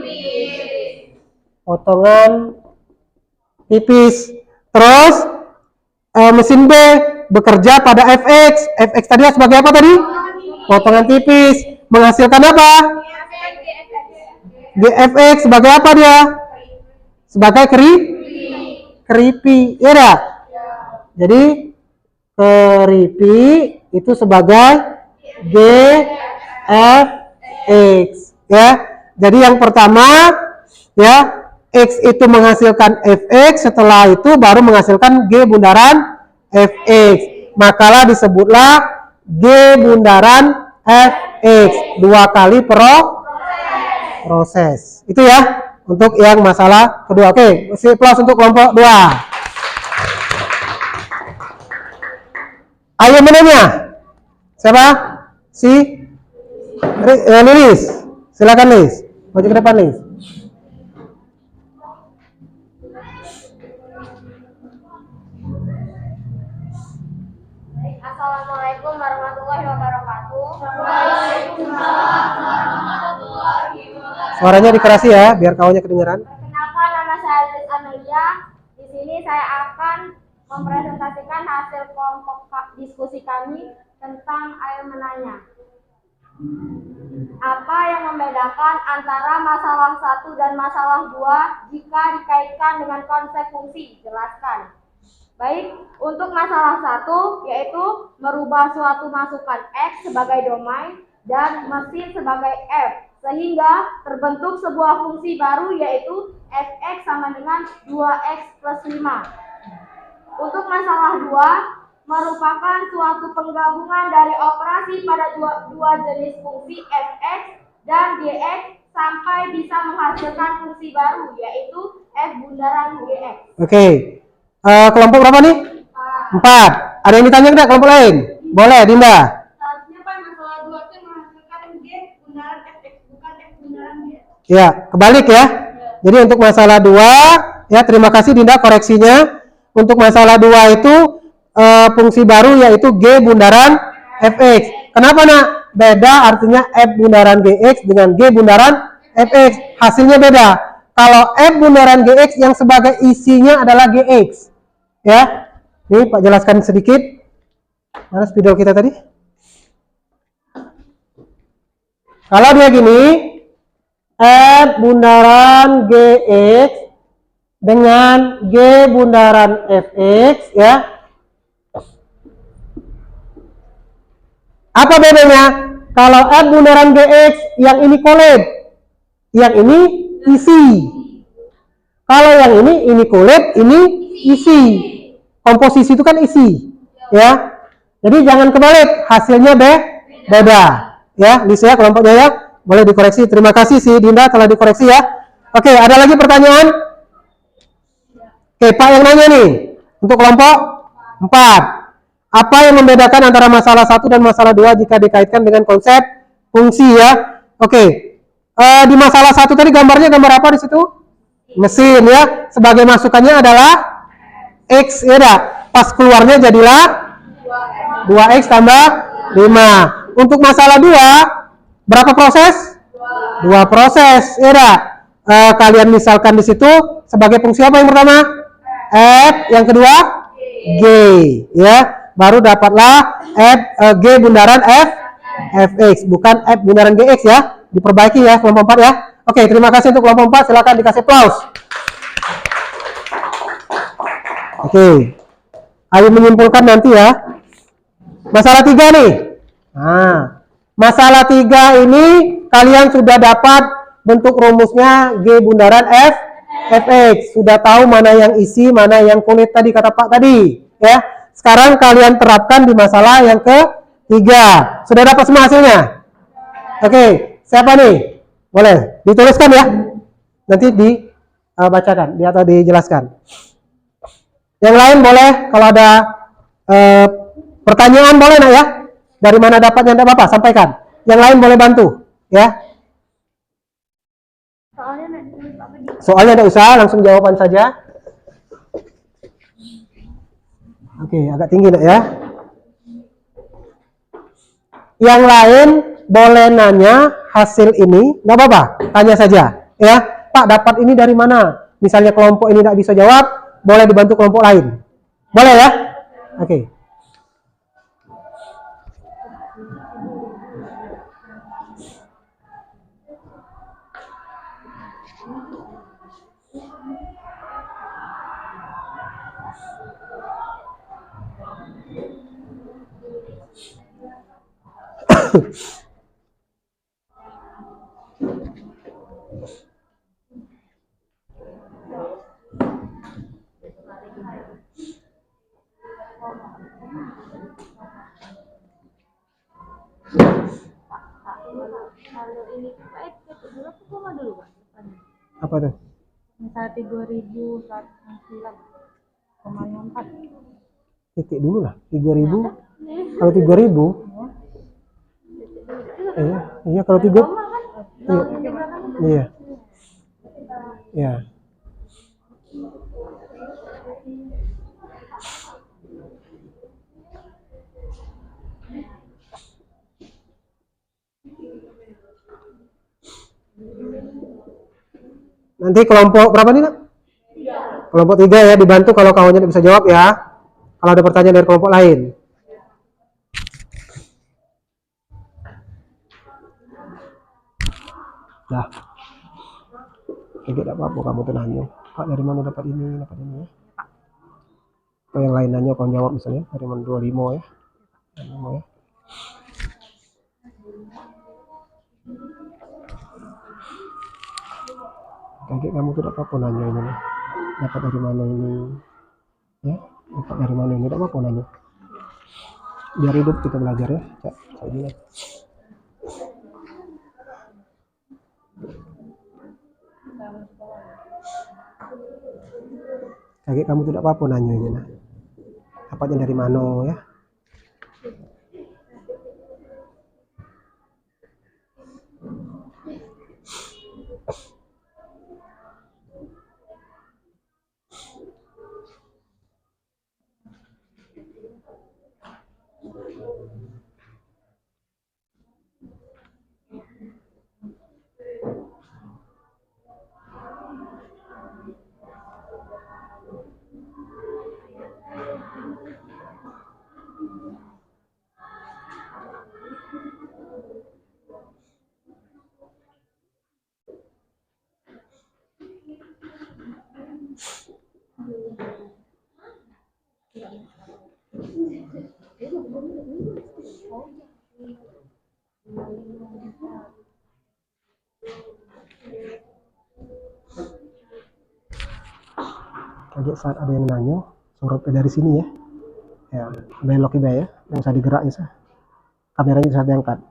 tipis. Terus mesin B bekerja pada Fx. Fx tadi sebagai apa tadi? Potongan tipis. Menghasilkan apa? Gfx sebagai apa dia? Sebagai keripik. Ya dah? Jadi keripik itu sebagai Gfx. Ya. Jadi yang pertama ya, X itu menghasilkan Fx, setelah itu baru menghasilkan G bundaran Fx. Makalah disebutlah G bundaran Fx. 2 kali proses. Itu ya untuk yang masalah kedua. Oke, plus untuk kelompok 2. Ayo menanya. Siapa? Lilis. Silakan Lilis. Maju ke depan Lilis.
Assalamualaikum warahmatullahi wabarakatuh.
Suaranya dikerasi ya, biar kawannya kedengeran.
Perkenalkan, nama saya Lilis Amelia. Di sini saya akan mempresentasikan hasil kelompok diskusi kami tentang ayo menanya. Apa yang membedakan antara masalah 1 dan masalah 2 jika dikaitkan dengan konsep fungsi? Jelaskan. Baik, untuk masalah 1 yaitu merubah suatu masukan X sebagai domain dan mesin sebagai F, sehingga terbentuk sebuah fungsi baru yaitu Fx sama dengan 2x plus 5. Untuk masalah 2 merupakan suatu penggabungan dari operasi pada dua jenis fungsi Fx dan Gx sampai bisa menghasilkan fungsi baru yaitu F bundaran Gx.
Oke. Kelompok berapa nih? 4. Ada yang ditanya enggak kelompok lain? Boleh, Dinda.
Selanjutnya Pak, masalah 2 itu menghasilkan G bundaran Fx bukan F bundaran Gx.
Ya, kebalik ya. Jadi untuk masalah 2, ya terima kasih Dinda koreksinya. Untuk masalah 2 itu fungsi baru yaitu G bundaran Fx. Kenapa nak? Beda artinya F bundaran Gx dengan G bundaran Fx. Hasilnya beda. Kalau F bundaran Gx yang sebagai isinya adalah Gx. Ya. Ini Pak jelaskan sedikit. Mana spidol kita tadi? Kalau dia gini, F bundaran Gx dengan G bundaran Fx ya. Apa bedanya? Kalau F bundaran Gx yang ini kolab, yang ini isi. Kalau yang ini kolab, ini isi. Komposisi itu kan isi, ya. Jadi jangan kebalik, hasilnya beda, ya. Bisa ya kelompoknya ya. Boleh dikoreksi. Terima kasih si Dinda telah dikoreksi ya. Oke, ada lagi pertanyaan? Oke, Pak yang nanya nih. Untuk kelompok 4. Apa yang membedakan antara masalah 1 dan masalah 2 jika dikaitkan dengan konsep fungsi ya? Oke. Di masalah 1 tadi gambarnya gambar apa di situ? Mesin ya. Sebagai masukannya adalah X ya dah. Pas keluarnya jadilah 2X tambah 5. Untuk masalah 2 berapa proses? 2 proses ya dah. Kalian misalkan di situ sebagai fungsi apa yang pertama? F, yang kedua G ya. Baru dapatlah G bundaran Fx, bukan F bundaran Gx ya. Diperbaiki ya kelompok 4 ya. Oke, terima kasih untuk kelompok 4. Silakan dikasih aplaus. Oke. Ayo menyimpulkan nanti ya. Masalah 3 nih. Nah, masalah 3 ini kalian sudah dapat bentuk rumusnya G bundaran Fx. Sudah tahu mana yang isi, mana yang kulit tadi kata Pak tadi, ya. Sekarang kalian terapkan di masalah yang ke-3. Sudah dapat semua hasilnya? Oke, siapa nih? Boleh dituliskan ya. Nanti dibacakan atau dijelaskan. Yang lain boleh kalau ada pertanyaan boleh nak ya. Dari mana dapatnya? Tidak apa-apa, sampaikan. Yang lain boleh bantu, ya. Soalnya tidak usah, langsung jawaban saja. Oke, agak tinggi nak ya. Yang lain boleh nanya hasil ini, tidak apa-apa, tanya saja, ya. Pak, dapat ini dari mana? Misalnya kelompok ini tidak bisa jawab, boleh dibantu kelompok lain. Boleh ya? Oke.
Kalau ini Pak, dulu aku koma dulu Pak.
Apa tuh?
Misalnya 3.109,4.
Titik dulu lah, 3.000. Kalau 3.000, iya kalau 3, iya, iya. Nanti kelompok berapa nih nak? Kelompok 3 ya, dibantu kalau kawannya tidak bisa jawab ya. Kalau ada pertanyaan dari kelompok lain. Nah, tidak apa-apa kamu tuh nanya. Pak, dari mana dapat ini ya. Atau yang lain nanya, kau jawab misalnya dari mana 25 ya. 25 ya. Kayak kamu tuh tidak apa-apa nanya ini nih. Dapat dari mana ini? Ya, dapat dari mana ini? Tidak apa-apa nanya. Biar hidup kita belajar ya. Kayak gini. Kayak kamu tidak apa-apa nanya ini nah. Dapatnya dari mana ya? Kaget saat ada yang nanya, sorotnya dari sini ya. Ya, belok iba ya, yang bisa digerak ya sah. Kameranya bisa diangkat.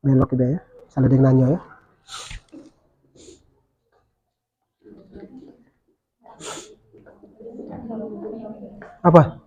Belok iba ya, bisa ada yang nanya ya. Apa?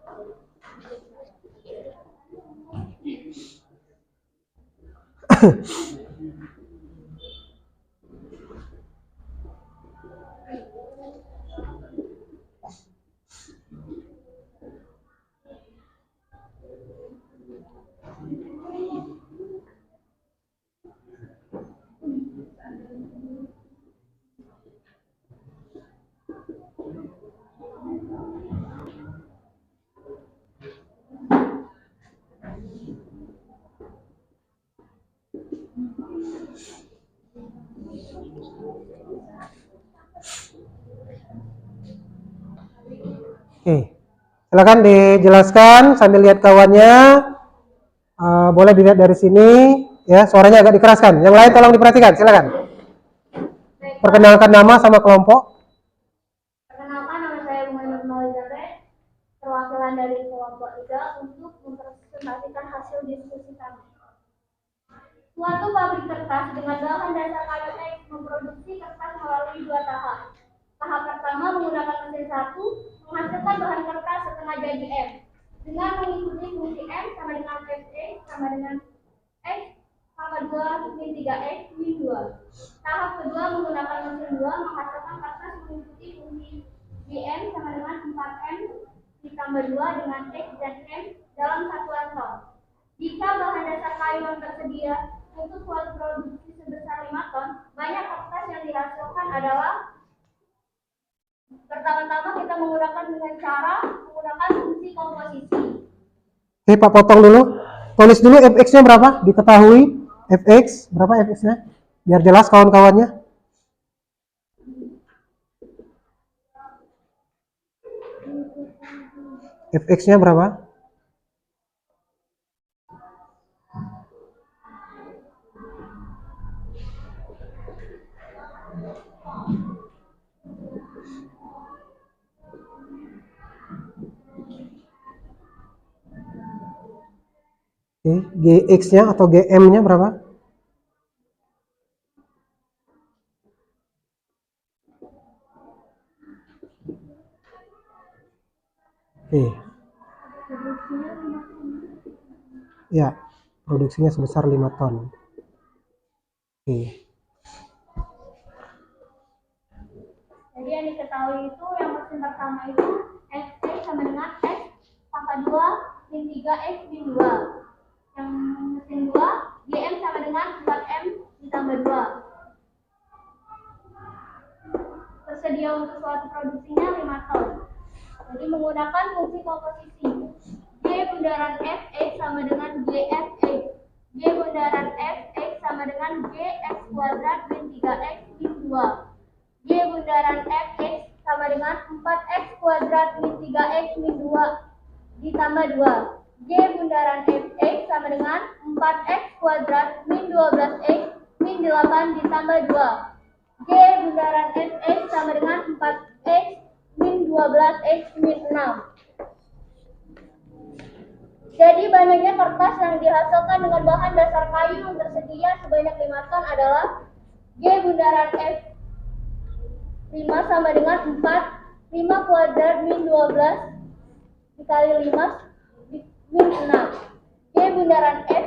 Oke, silakan dijelaskan sambil lihat kawannya. Boleh dilihat dari sini, ya. Suaranya agak dikeraskan. Yang lain tolong diperhatikan. Silakan. Perkenalkan nama sama kelompok.
Perkenalkan, nama saya Muhammad Elizabeth, perwakilan dari kelompok 3 untuk mempresentasikan hasil diskusi kami. Suatu pabrik kertas dengan bahan dasar kayu X memproduksi kertas melalui 2 tahap. Tahap pertama menggunakan mesin 1 menghasilkan bahan kertas setengah jadi M. Dengan mengikuti fungsi M sama dengan FE sama dengan X pangkat 2 min 3X min 2. Tahap kedua menggunakan mesin 2 menghasilkan kertas mengikuti fungsi Gm sama dengan 4M ditambah 2 dengan X dan M dalam satuan ton. Jika bahan dasar kayu yang tersedia untuk suatu produksi sebesar 5 ton, banyak kertas yang dihasilkan adalah pertama-tama kita menggunakan dengan cara menggunakan fungsi komposisi.
Oke, Pak potong dulu. Tulis dulu fx-nya berapa? Diketahui fx, berapa fx-nya? Biar jelas kawan-kawannya. fx-nya berapa? Oke, gx-nya atau gm-nya berapa? Oke. Ya, produksinya sebesar 5 ton. Oke.
Jadi yang diketahui itu yang mesin pertama itu X sama dengan X pangkat 2 min 3X min 2. Yang mesin 2 Gm sama dengan 4M ditambah 2. Tersedia untuk suatu produksinya 5 ton. Jadi menggunakan fungsi komposisi. G bundaran Fx sama dengan Gfx. G bundaran Fx sama dengan Gx kuadrat min 3X min 2. G bundaran Fx sama dengan 4X kuadrat min 3X min 2 ditambah 2. G bundaran Fx sama dengan 4X kuadrat min 12X min 8 ditambah 2. G bundaran Fx sama dengan 4X min 12X min 6. Jadi banyaknya kertas yang dihasilkan dengan bahan dasar kayu yang tersedia sebanyak 5 ton adalah G bundaran F 5 sama dengan 4, 5 kuadrat min 12 dikali 5 min 6. G bundaran F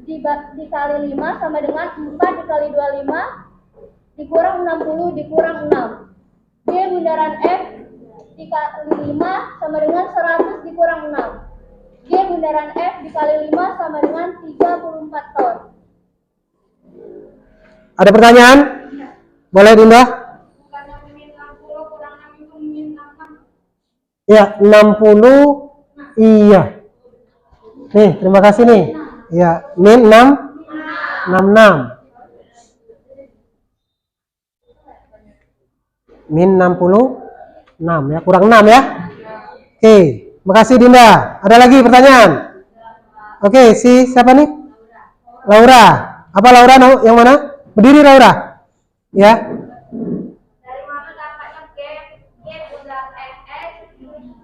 dikali 5 sama dengan 4 dikali 25 dikurang 60 dikurang 6. G bundaran F dikali 5 sama dengan 100 dikurang 6. G bundaran F dikali 5 sama dengan 34 ton.
Ada pertanyaan? Boleh Dinda?
Bukannya min 60 kurang 6 itu min 8.
Ya, 60. Iya. Nih, terima kasih nih. Ya, min 6. 66. Min 66 ya, kurang 6 ya. Oke, makasih Dinda. Ada lagi pertanyaan? Oke, siapa nih? Laura. Apa Laura? Yang mana? Berdiri Laura. Ya.
Dari mana dapatnya G bundaran Fx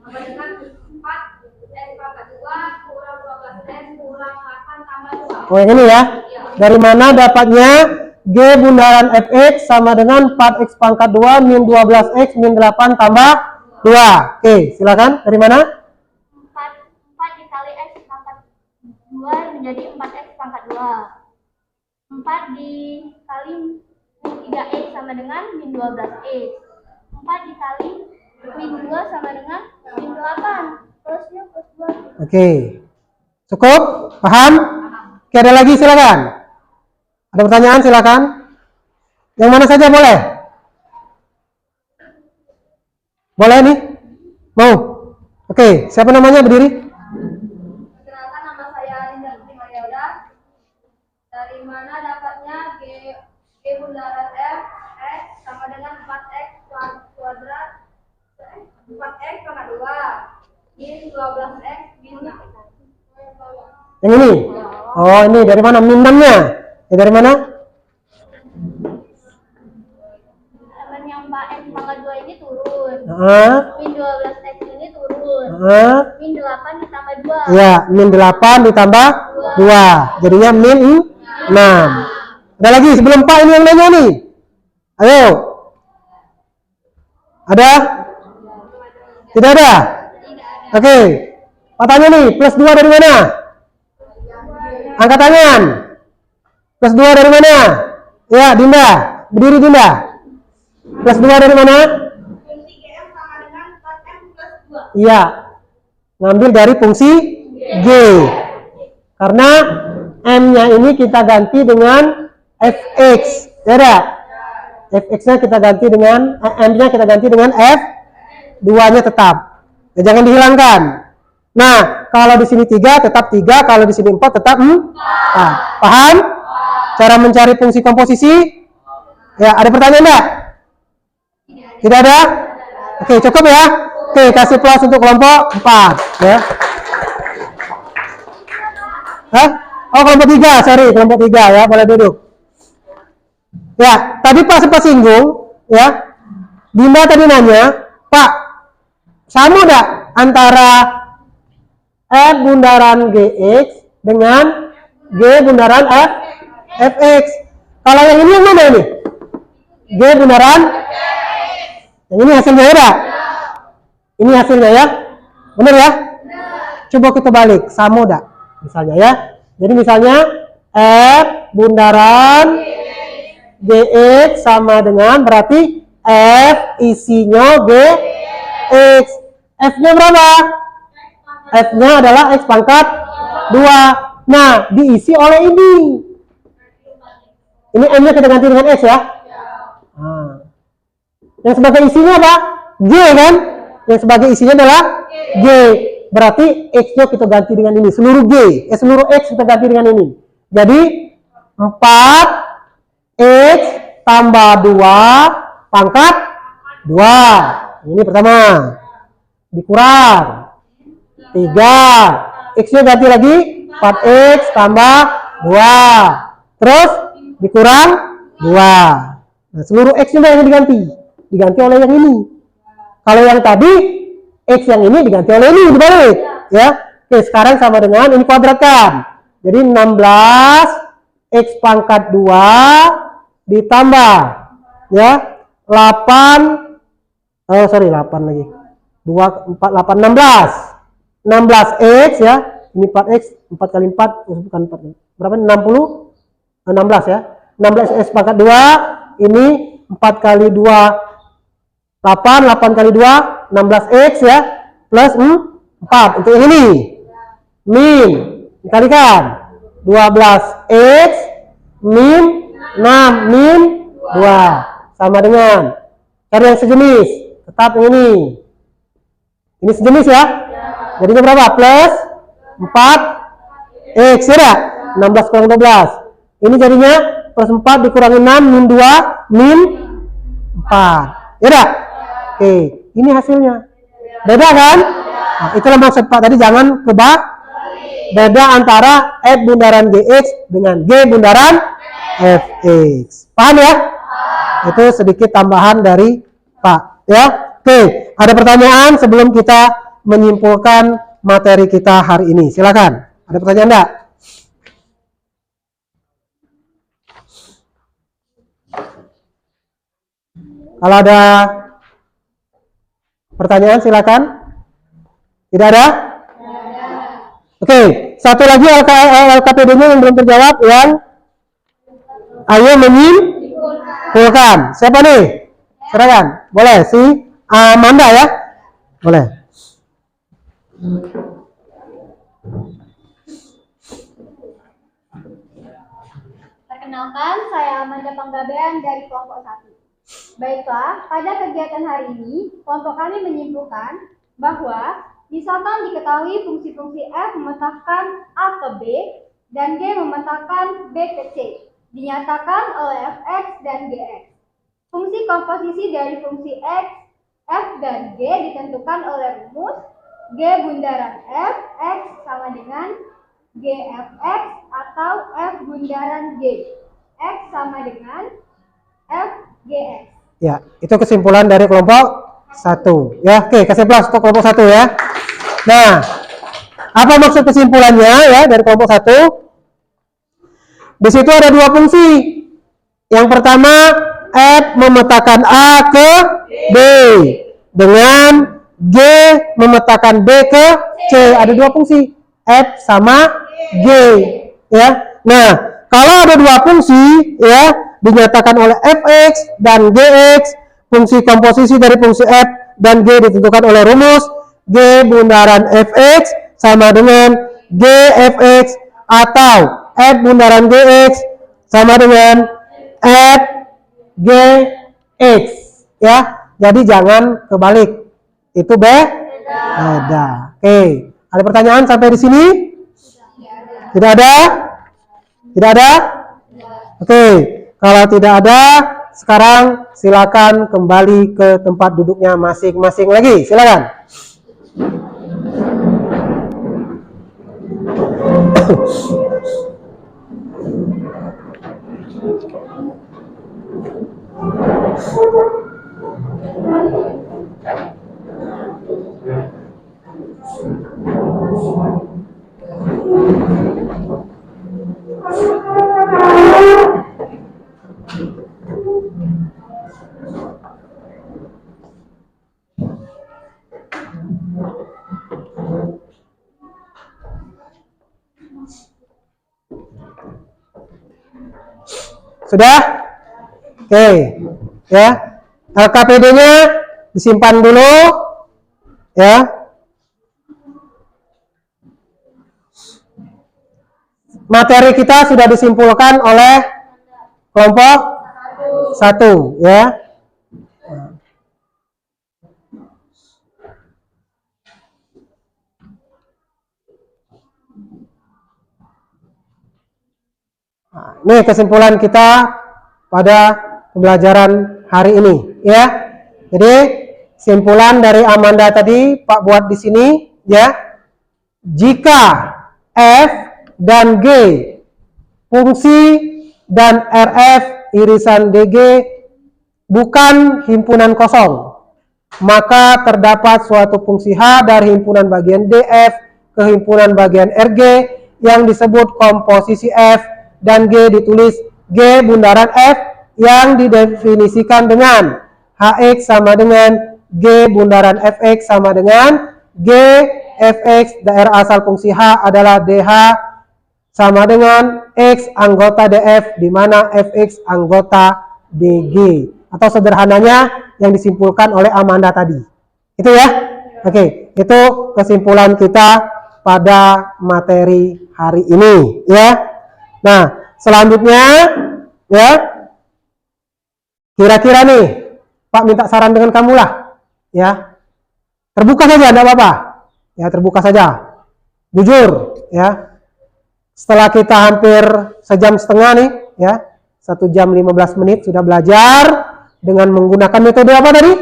sama dengan 4 X pangkat 2 kurang 12X kurang 8 tambah 2.
Oh, yang ini ya. Dari mana dapatnya G bundaran Fx sama dengan 4x pangkat 2 min 12x min 8 tambah 2. Oke, silakan. Dari mana?
4 dikali X pangkat 2 menjadi 4X pangkat 2. 4 dikali min 3X sama dengan min 12X. 4 dikali min 2 sama dengan min 8. Plusnya plus 2.
Oke. Cukup? Paham? Oke, ada lagi silakan. Ada pertanyaan silakan. Yang mana saja boleh? Boleh nih? Mau? Oke, siapa namanya berdiri?
Perkenalkan, nama saya Linda Putri Mariauda. Dari mana dapatnya G bundaran F X sama dengan 4X kuadrat 4X pangkat 2 min 12X min 6.
Yang ini? Oh, ini dari mana? Min 6-nya? Ya, dari mana?
Yang 4X pangkat 2 ini turun. Min 12X ini turun. Min 8 ditambah 2.
Ya, min 8 ditambah 2. Jadinya min 6. Ada lagi sebelum Pak ini yang nanya nih. Ayo. Ada? Tidak ada? Oke. Pak tanya nih, plus 2 dari mana? Angkat tangan. Plus 2 dari mana? Ya, Dinda. Berdiri Dinda. Plus 2 dari mana?
Fungsi GM sama dengan 4M plus 2.
Iya. Ngambil dari fungsi G. Karena M-nya ini kita ganti dengan Fx. Ya enggak? Fx-nya kita ganti dengan M-nya kita ganti dengan F. 2-nya tetap. Ya, jangan dihilangkan. Nah, kalau di sini 3 tetap 3, kalau di sini 4 tetap 4. Nah, paham? Cara mencari fungsi komposisi? Ya, ada pertanyaan enggak? Tidak ada? Oke, cukup ya. Oke, kasih plus untuk kelompok 4 ya. Hah? Oh, kelompok 3, sorry, kelompok 3 ya, boleh duduk. Ya, tadi Pak sempat singgung ya. Dinda tadi nanya, Pak, sama enggak antara F bundaran Gx dengan G bundaran Fx? Kalau yang ini yang mana ini? G bundaran? Yang ini hasilnya ya? Ini hasilnya ya? Benar ya? Coba kita balik, sama enggak? Misalnya ya. Jadi misalnya F bundaran Gx sama dengan berarti F isinya Gx. F-nya berapa? F-nya adalah X pangkat 2. Nah, diisi oleh ini. Ini M-nya kita ganti dengan X ya. Nah. Yang sebagai isinya apa? G kan? Yang sebagai isinya adalah G. Berarti X-nya kita ganti dengan ini. Seluruh G, seluruh X kita ganti dengan ini. Jadi 4X tambah 2 pangkat 2. Ini pertama. Dikurang 3. X-nya ganti lagi 4X tambah 2. Terus dikurang 2. Nah, seluruh X-nya yang diganti oleh yang ini. Kalau yang tadi X yang ini diganti oleh ini dibalik ya. Oke, sekarang sama dengan ini kuadratkan. Jadi 16 X pangkat 2 ditambah ya 8 lagi 2 4 8 16 16X ya. Ini 4X 4 kali 4 bukan 4 berapa 60 16 ya. 16X pangkat 2 ini 4 kali 2 8 kali 2 16X ya plus 4 untuk yang ini min dikalikan 12X min 6 min 2 sama dengan cari yang sejenis tetap yang ini sejenis ya. Jadinya berapa? Plus 4X ya 16 kurang 12 ini jadinya plus 4 dikurangi 6 min 2 min 4 ya dah. Oke, ini hasilnya. Beda kan? Nah, itulah maksud Pak tadi, jangan beda antara F bundaran Gx dengan G bundaran Fx. Paham ya? Itu sedikit tambahan dari Pak ya. Oke, ada pertanyaan sebelum kita menyimpulkan materi kita hari ini? Silakan. Ada pertanyaan enggak? Kalau ada pertanyaan silakan. Tidak ada? Oke, satu lagi LKPD-nya yang belum terjawab yang ayo menyimpulkan. Siapa nih? Silakan. Boleh si Amanda ya? Boleh.
Perkenalkan, saya Amanda Panggabean dari kelompok 1. Baiklah, pada kegiatan hari ini, kelompok kami menyimpulkan bahwa misalkan diketahui fungsi-fungsi F memetakan A ke B dan G memetakan B ke C, dinyatakan oleh Fx dan Gx. Fungsi komposisi dari fungsi X, F, dan G ditentukan oleh rumus G bundaran F, X sama dengan Gfx atau F bundaran G, X sama dengan F Gx.
Ya, itu kesimpulan dari kelompok 1. Ya, oke, kasih plus untuk kelompok 1 ya. Nah, apa maksud kesimpulannya ya dari kelompok 1? Di situ ada dua fungsi. Yang pertama, F memetakan A ke B dengan G memetakan B ke C. Ada dua fungsi, F sama G. ya. Nah, kalau ada dua fungsi ya dinyatakan oleh fx dan gx, fungsi komposisi dari fungsi f dan g ditentukan oleh rumus g bundaran fx sama dengan g fx atau f bundaran gx sama dengan f gx ya. Jadi jangan kebalik. Itu beda. Oke. Ada pertanyaan sampai di sini? Tidak ada? Tidak ada? Oke. Kalau tidak ada, sekarang silakan kembali ke tempat duduknya masing-masing lagi. Silakan. Sudah? Oke. Ya. LKPD-nya disimpan dulu. Ya. Materi kita sudah disimpulkan oleh kelompok 1 ya. Nah, ini kesimpulan kita pada pembelajaran hari ini ya. Jadi kesimpulan dari Amanda tadi Pak buat di sini ya. Jika F dan G fungsi dan RF irisan DG bukan himpunan kosong, maka terdapat suatu fungsi H dari himpunan bagian DF ke himpunan bagian RG yang disebut komposisi F dan G ditulis G bundaran F yang didefinisikan dengan HX sama dengan G bundaran FX sama dengan G Fx daerah asal fungsi H adalah DH sama dengan X anggota DF di mana Fx anggota DG, atau sederhananya yang disimpulkan oleh Amanda tadi. Itu ya. Oke, itu kesimpulan kita pada materi hari ini ya. Nah, selanjutnya ya. Kira-kira nih Pak minta saran dengan kamu lah ya. Terbuka saja, enggak apa-apa. Ya, terbuka saja. Jujur ya. Setelah kita hampir sejam setengah nih ya, 1 jam 15 menit sudah belajar dengan menggunakan metode apa tadi?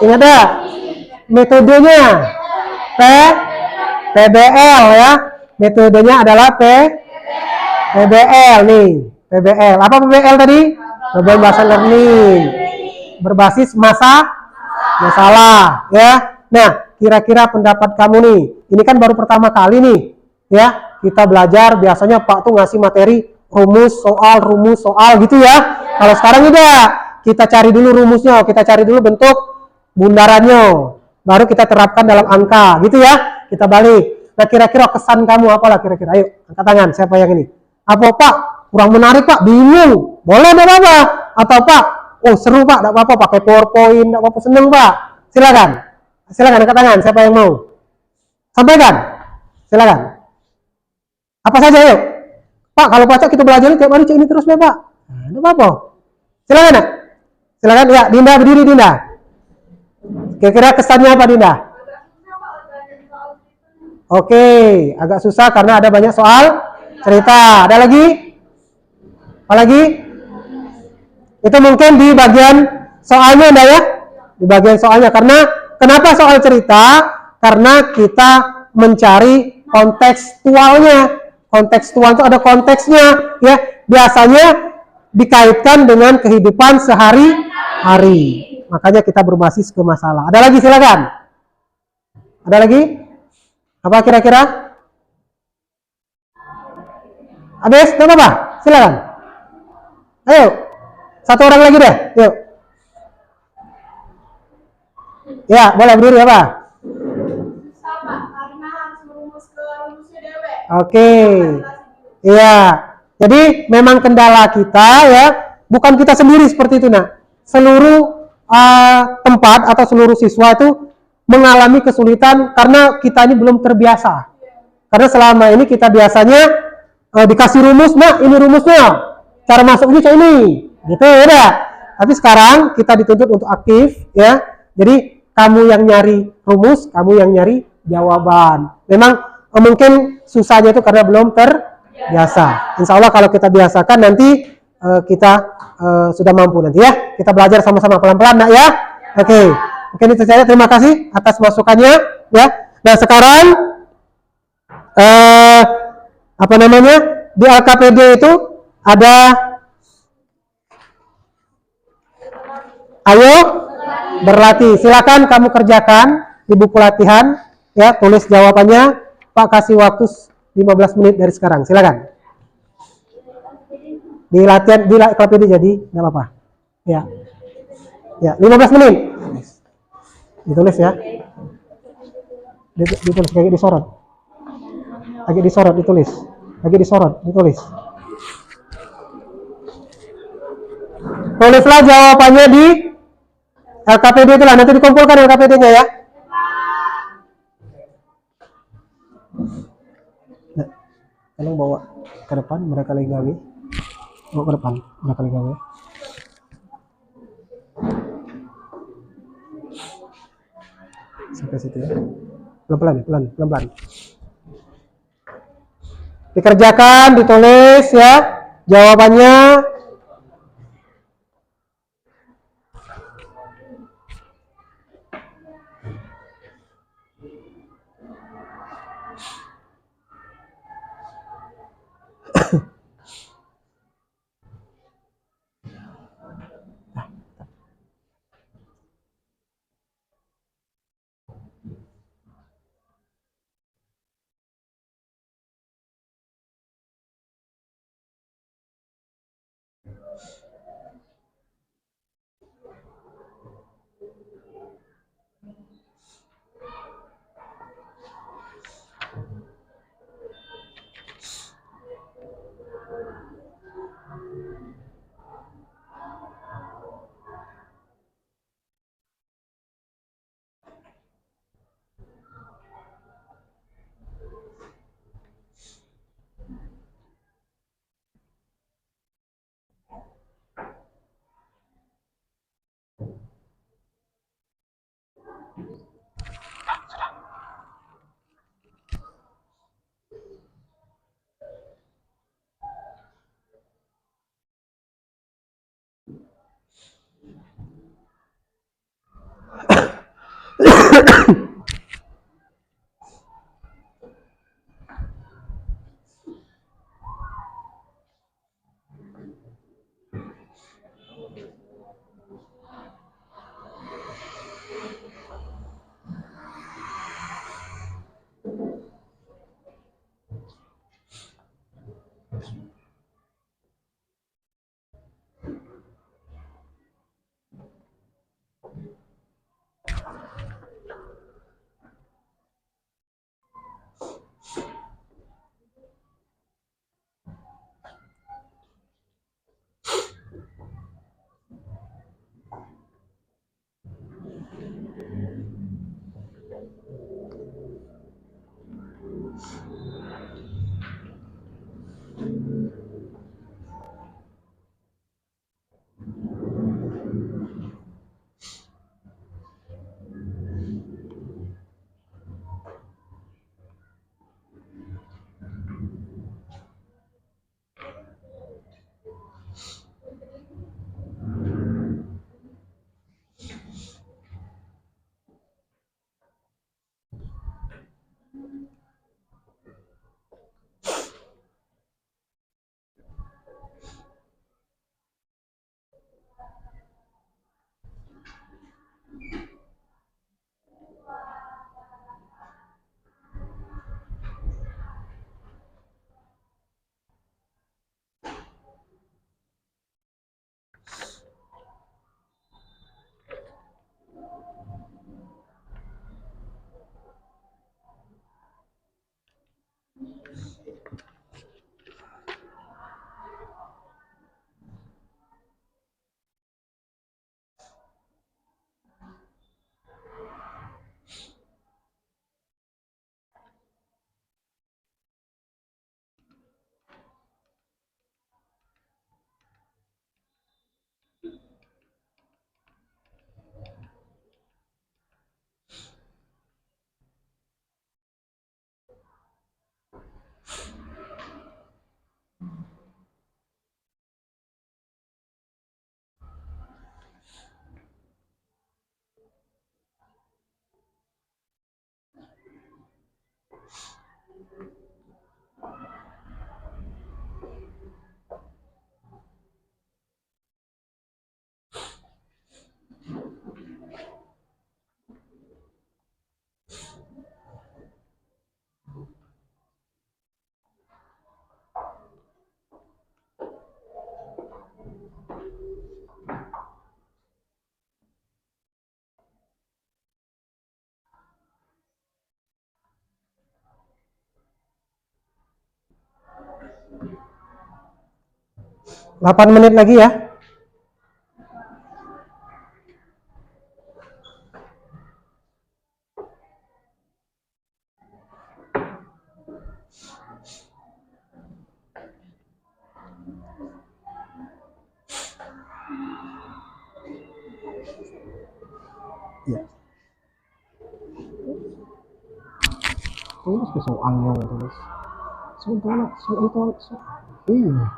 Ingat ya? Metodenya PBL ya. Metodenya adalah PBL nih. PBL. Apa PBL tadi? Problem Based Learning. Berbasis masalah ya. Nah, kira-kira pendapat kamu nih. Ini kan baru pertama kali nih ya. Kita belajar, biasanya Pak tuh ngasih materi rumus soal gitu ya. Kalau sekarang udah kita cari dulu rumusnya, kita cari dulu bentuk bundarannya, baru kita terapkan dalam angka gitu ya. Kita balik. Nah, kira-kira kesan kamu apalah kira-kira? Ayo, angkat tangan. Siapa yang ini? Apa Pak? Kurang menarik Pak, bingung. Boleh, enggak apa-apa. Atau Pak, oh seru Pak, enggak apa-apa, pakai PowerPoint, enggak apa-apa, seneng Pak. Silakan. Silakan angkat tangan, siapa yang mau? Sampaikan. Silakan. Apa saja yuk. Pak, kalau Pak kita belajar tiap hari ini terus ya Pak. Nah, enggak apa-apa. Silakan nak. Silakan ya, Dinda berdiri Dinda. Kira-kira kesannya apa Dinda? Oke, agak susah karena ada banyak soal cerita. Ada lagi? Apa lagi? Itu mungkin di bagian soalnya Anda ya. Di bagian soalnya. Karena kenapa soal cerita? Karena kita mencari kontekstualnya. Kontekstual itu ada konteksnya ya. Biasanya dikaitkan dengan kehidupan sehari-hari. Makanya kita berbasis ke masalah. Ada lagi silakan. Ada lagi? Apa kira-kira? Habis? Tidak apa-apa? Silakan. Ayo. Satu orang lagi deh. Yuk. Ya, boleh berdiri apa?
Sama, karena harus merumus ke rumusnya DW.
Oke. Iya. Jadi memang kendala kita ya, bukan kita sendiri seperti itu, nah. Seluruh tempat atau seluruh siswa itu mengalami kesulitan karena kita ini belum terbiasa. Karena selama ini kita biasanya dikasih rumus, nah ini rumusnya, cara masuknya kayak ini, gitu ya. Tapi sekarang kita dituntut untuk aktif ya. Jadi kamu yang nyari rumus, kamu yang nyari jawaban. Memang mungkin susahnya itu karena belum terbiasa. Insya Allah kalau kita biasakan nanti kita sudah mampu nanti ya. Kita belajar sama-sama pelan-pelan nak ya. Oke. Mungkin itu saja. Terima kasih atas masukannya ya. Nah sekarang apa namanya, di LKPD itu ada ayo berlatih. Silakan kamu kerjakan di buku latihan ya, tulis jawabannya. Pak kasih waktu 15 menit dari sekarang. Silakan. Di latihan di LKPD jadi nggak apa-apa. Ya. Ya, 15 menit. Ditulis ya. Ditulis kayak disorot. Lagi disorot ditulis. Lagi disorot ditulis. Tulislah jawabannya di LKPD itu lah, nanti dikumpulkan LKPD-nya ya. Nah, tolong bawa ke depan, mereka lagi gawe. Bawa ke depan, mereka lagi gawe. Sampai situ ya. Pelan-pelan. Dikerjakan, ditulis ya jawabannya. 8 menit lagi ya. Ya. Tulis ke soalnya tulis. Soal itu. Iya.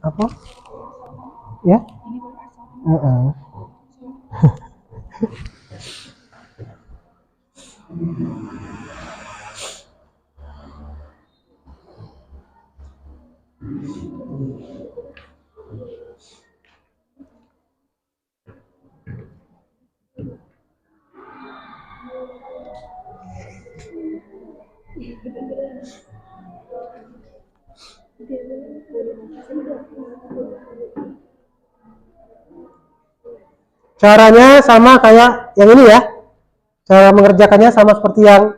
Apa? Ya? Caranya sama kayak yang ini ya. Cara mengerjakannya sama seperti yang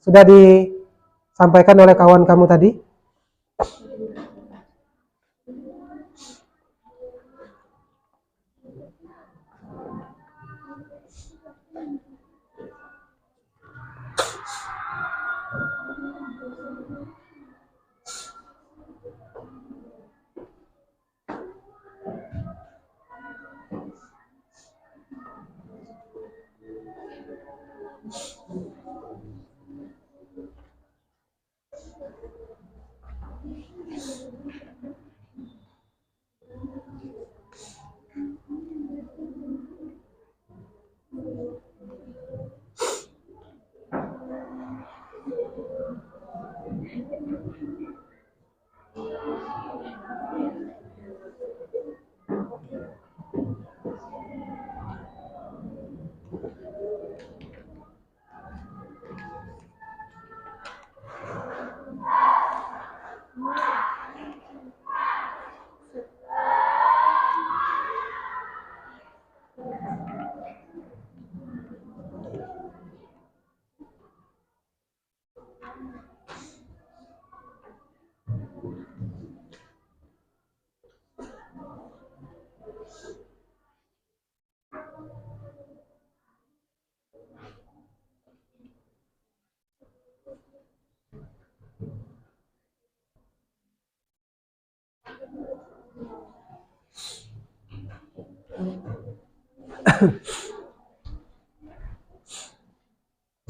sudah disampaikan oleh kawan kamu tadi.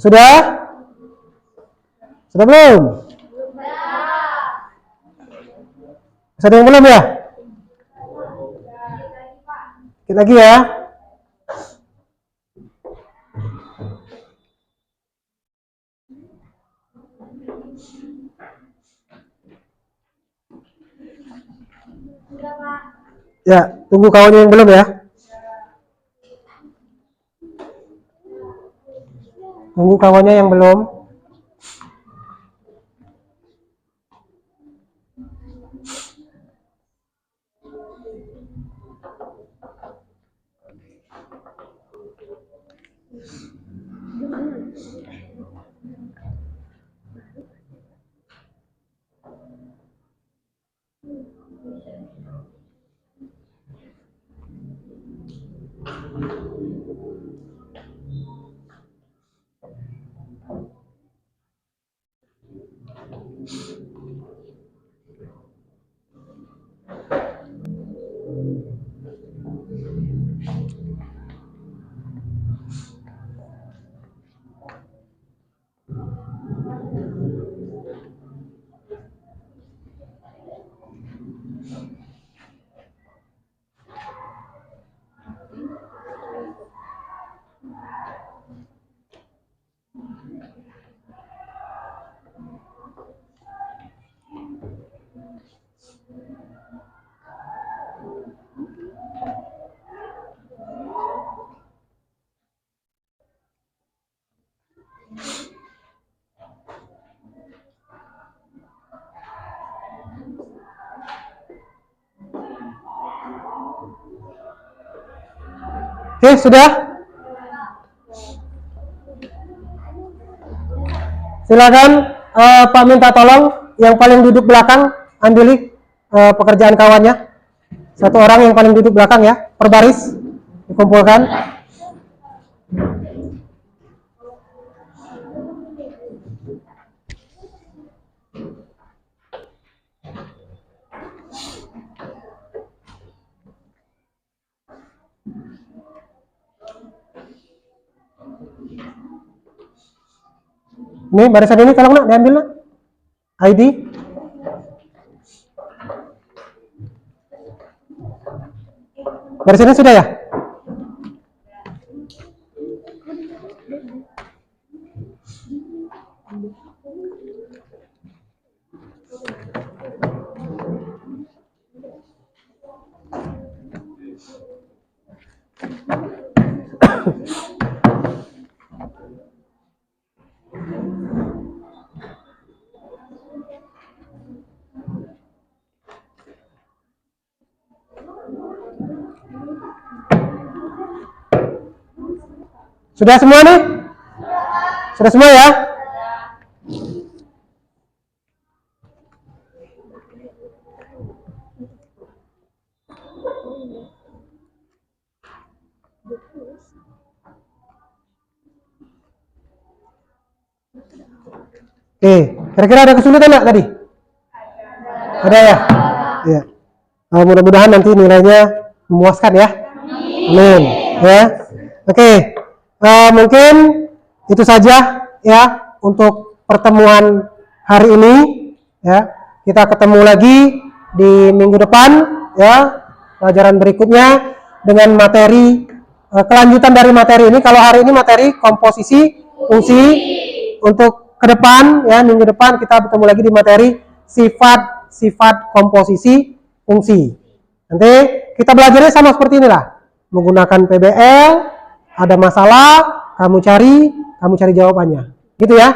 Sudah? Sudah belum? Masih ada yang belum ya? Dikit lagi ya. Ya, tunggu kawannya yang belum ya. Tunggu kawannya yang belum. Oke, sudah? Silakan Pak minta tolong yang paling duduk belakang ambil pekerjaan kawannya. Satu orang yang paling duduk belakang ya, per baris dikumpulkan. Ini barisan ini tolong nak diambil nak. ID. Barisannya sudah ya? Sudah semua nih? Sudah semua ya? Oke, kira-kira ada kesulitan nggak tadi? Ada ya? Iya. Mudah-mudahan nanti nilainya memuaskan ya. Amin. Ya. Oke. Mungkin itu saja ya untuk pertemuan hari ini ya. Kita ketemu lagi di minggu depan ya, pelajaran berikutnya dengan materi kelanjutan dari materi ini. Kalau hari ini materi komposisi fungsi, untuk ke depan ya, minggu depan kita bertemu lagi di materi sifat komposisi fungsi. Nanti kita belajarnya sama seperti inilah, menggunakan PBL. Ada masalah, kamu cari jawabannya. Gitu ya.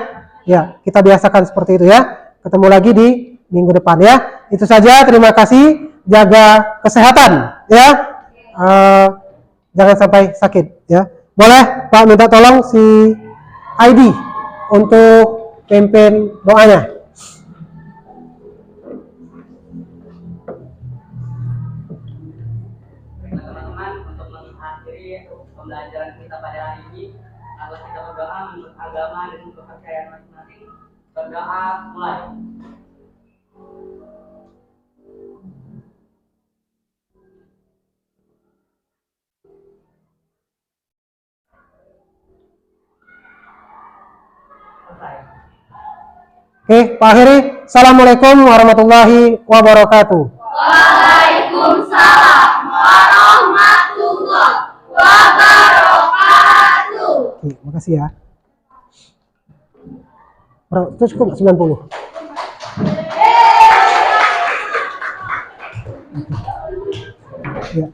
Ya, kita biasakan seperti itu ya. Ketemu lagi di minggu depan ya. Itu saja, terima kasih. Jaga kesehatan ya. Jangan sampai sakit ya. Boleh Pak minta tolong si ID untuk pimpin doanya.
Pembelajaran kita pada hari ini, adalah kita berdoa menurut agama dan menurut kepercayaan masing-masing. Berdoa mulai. Selesai.
Oke, Pak akhiri. Assalamualaikum warahmatullahi wabarakatuh.
Waalaikumsalam warahmatullahi wabarakatuh.
Oke, makasih ya. Bro, itu cukup 90. Ya.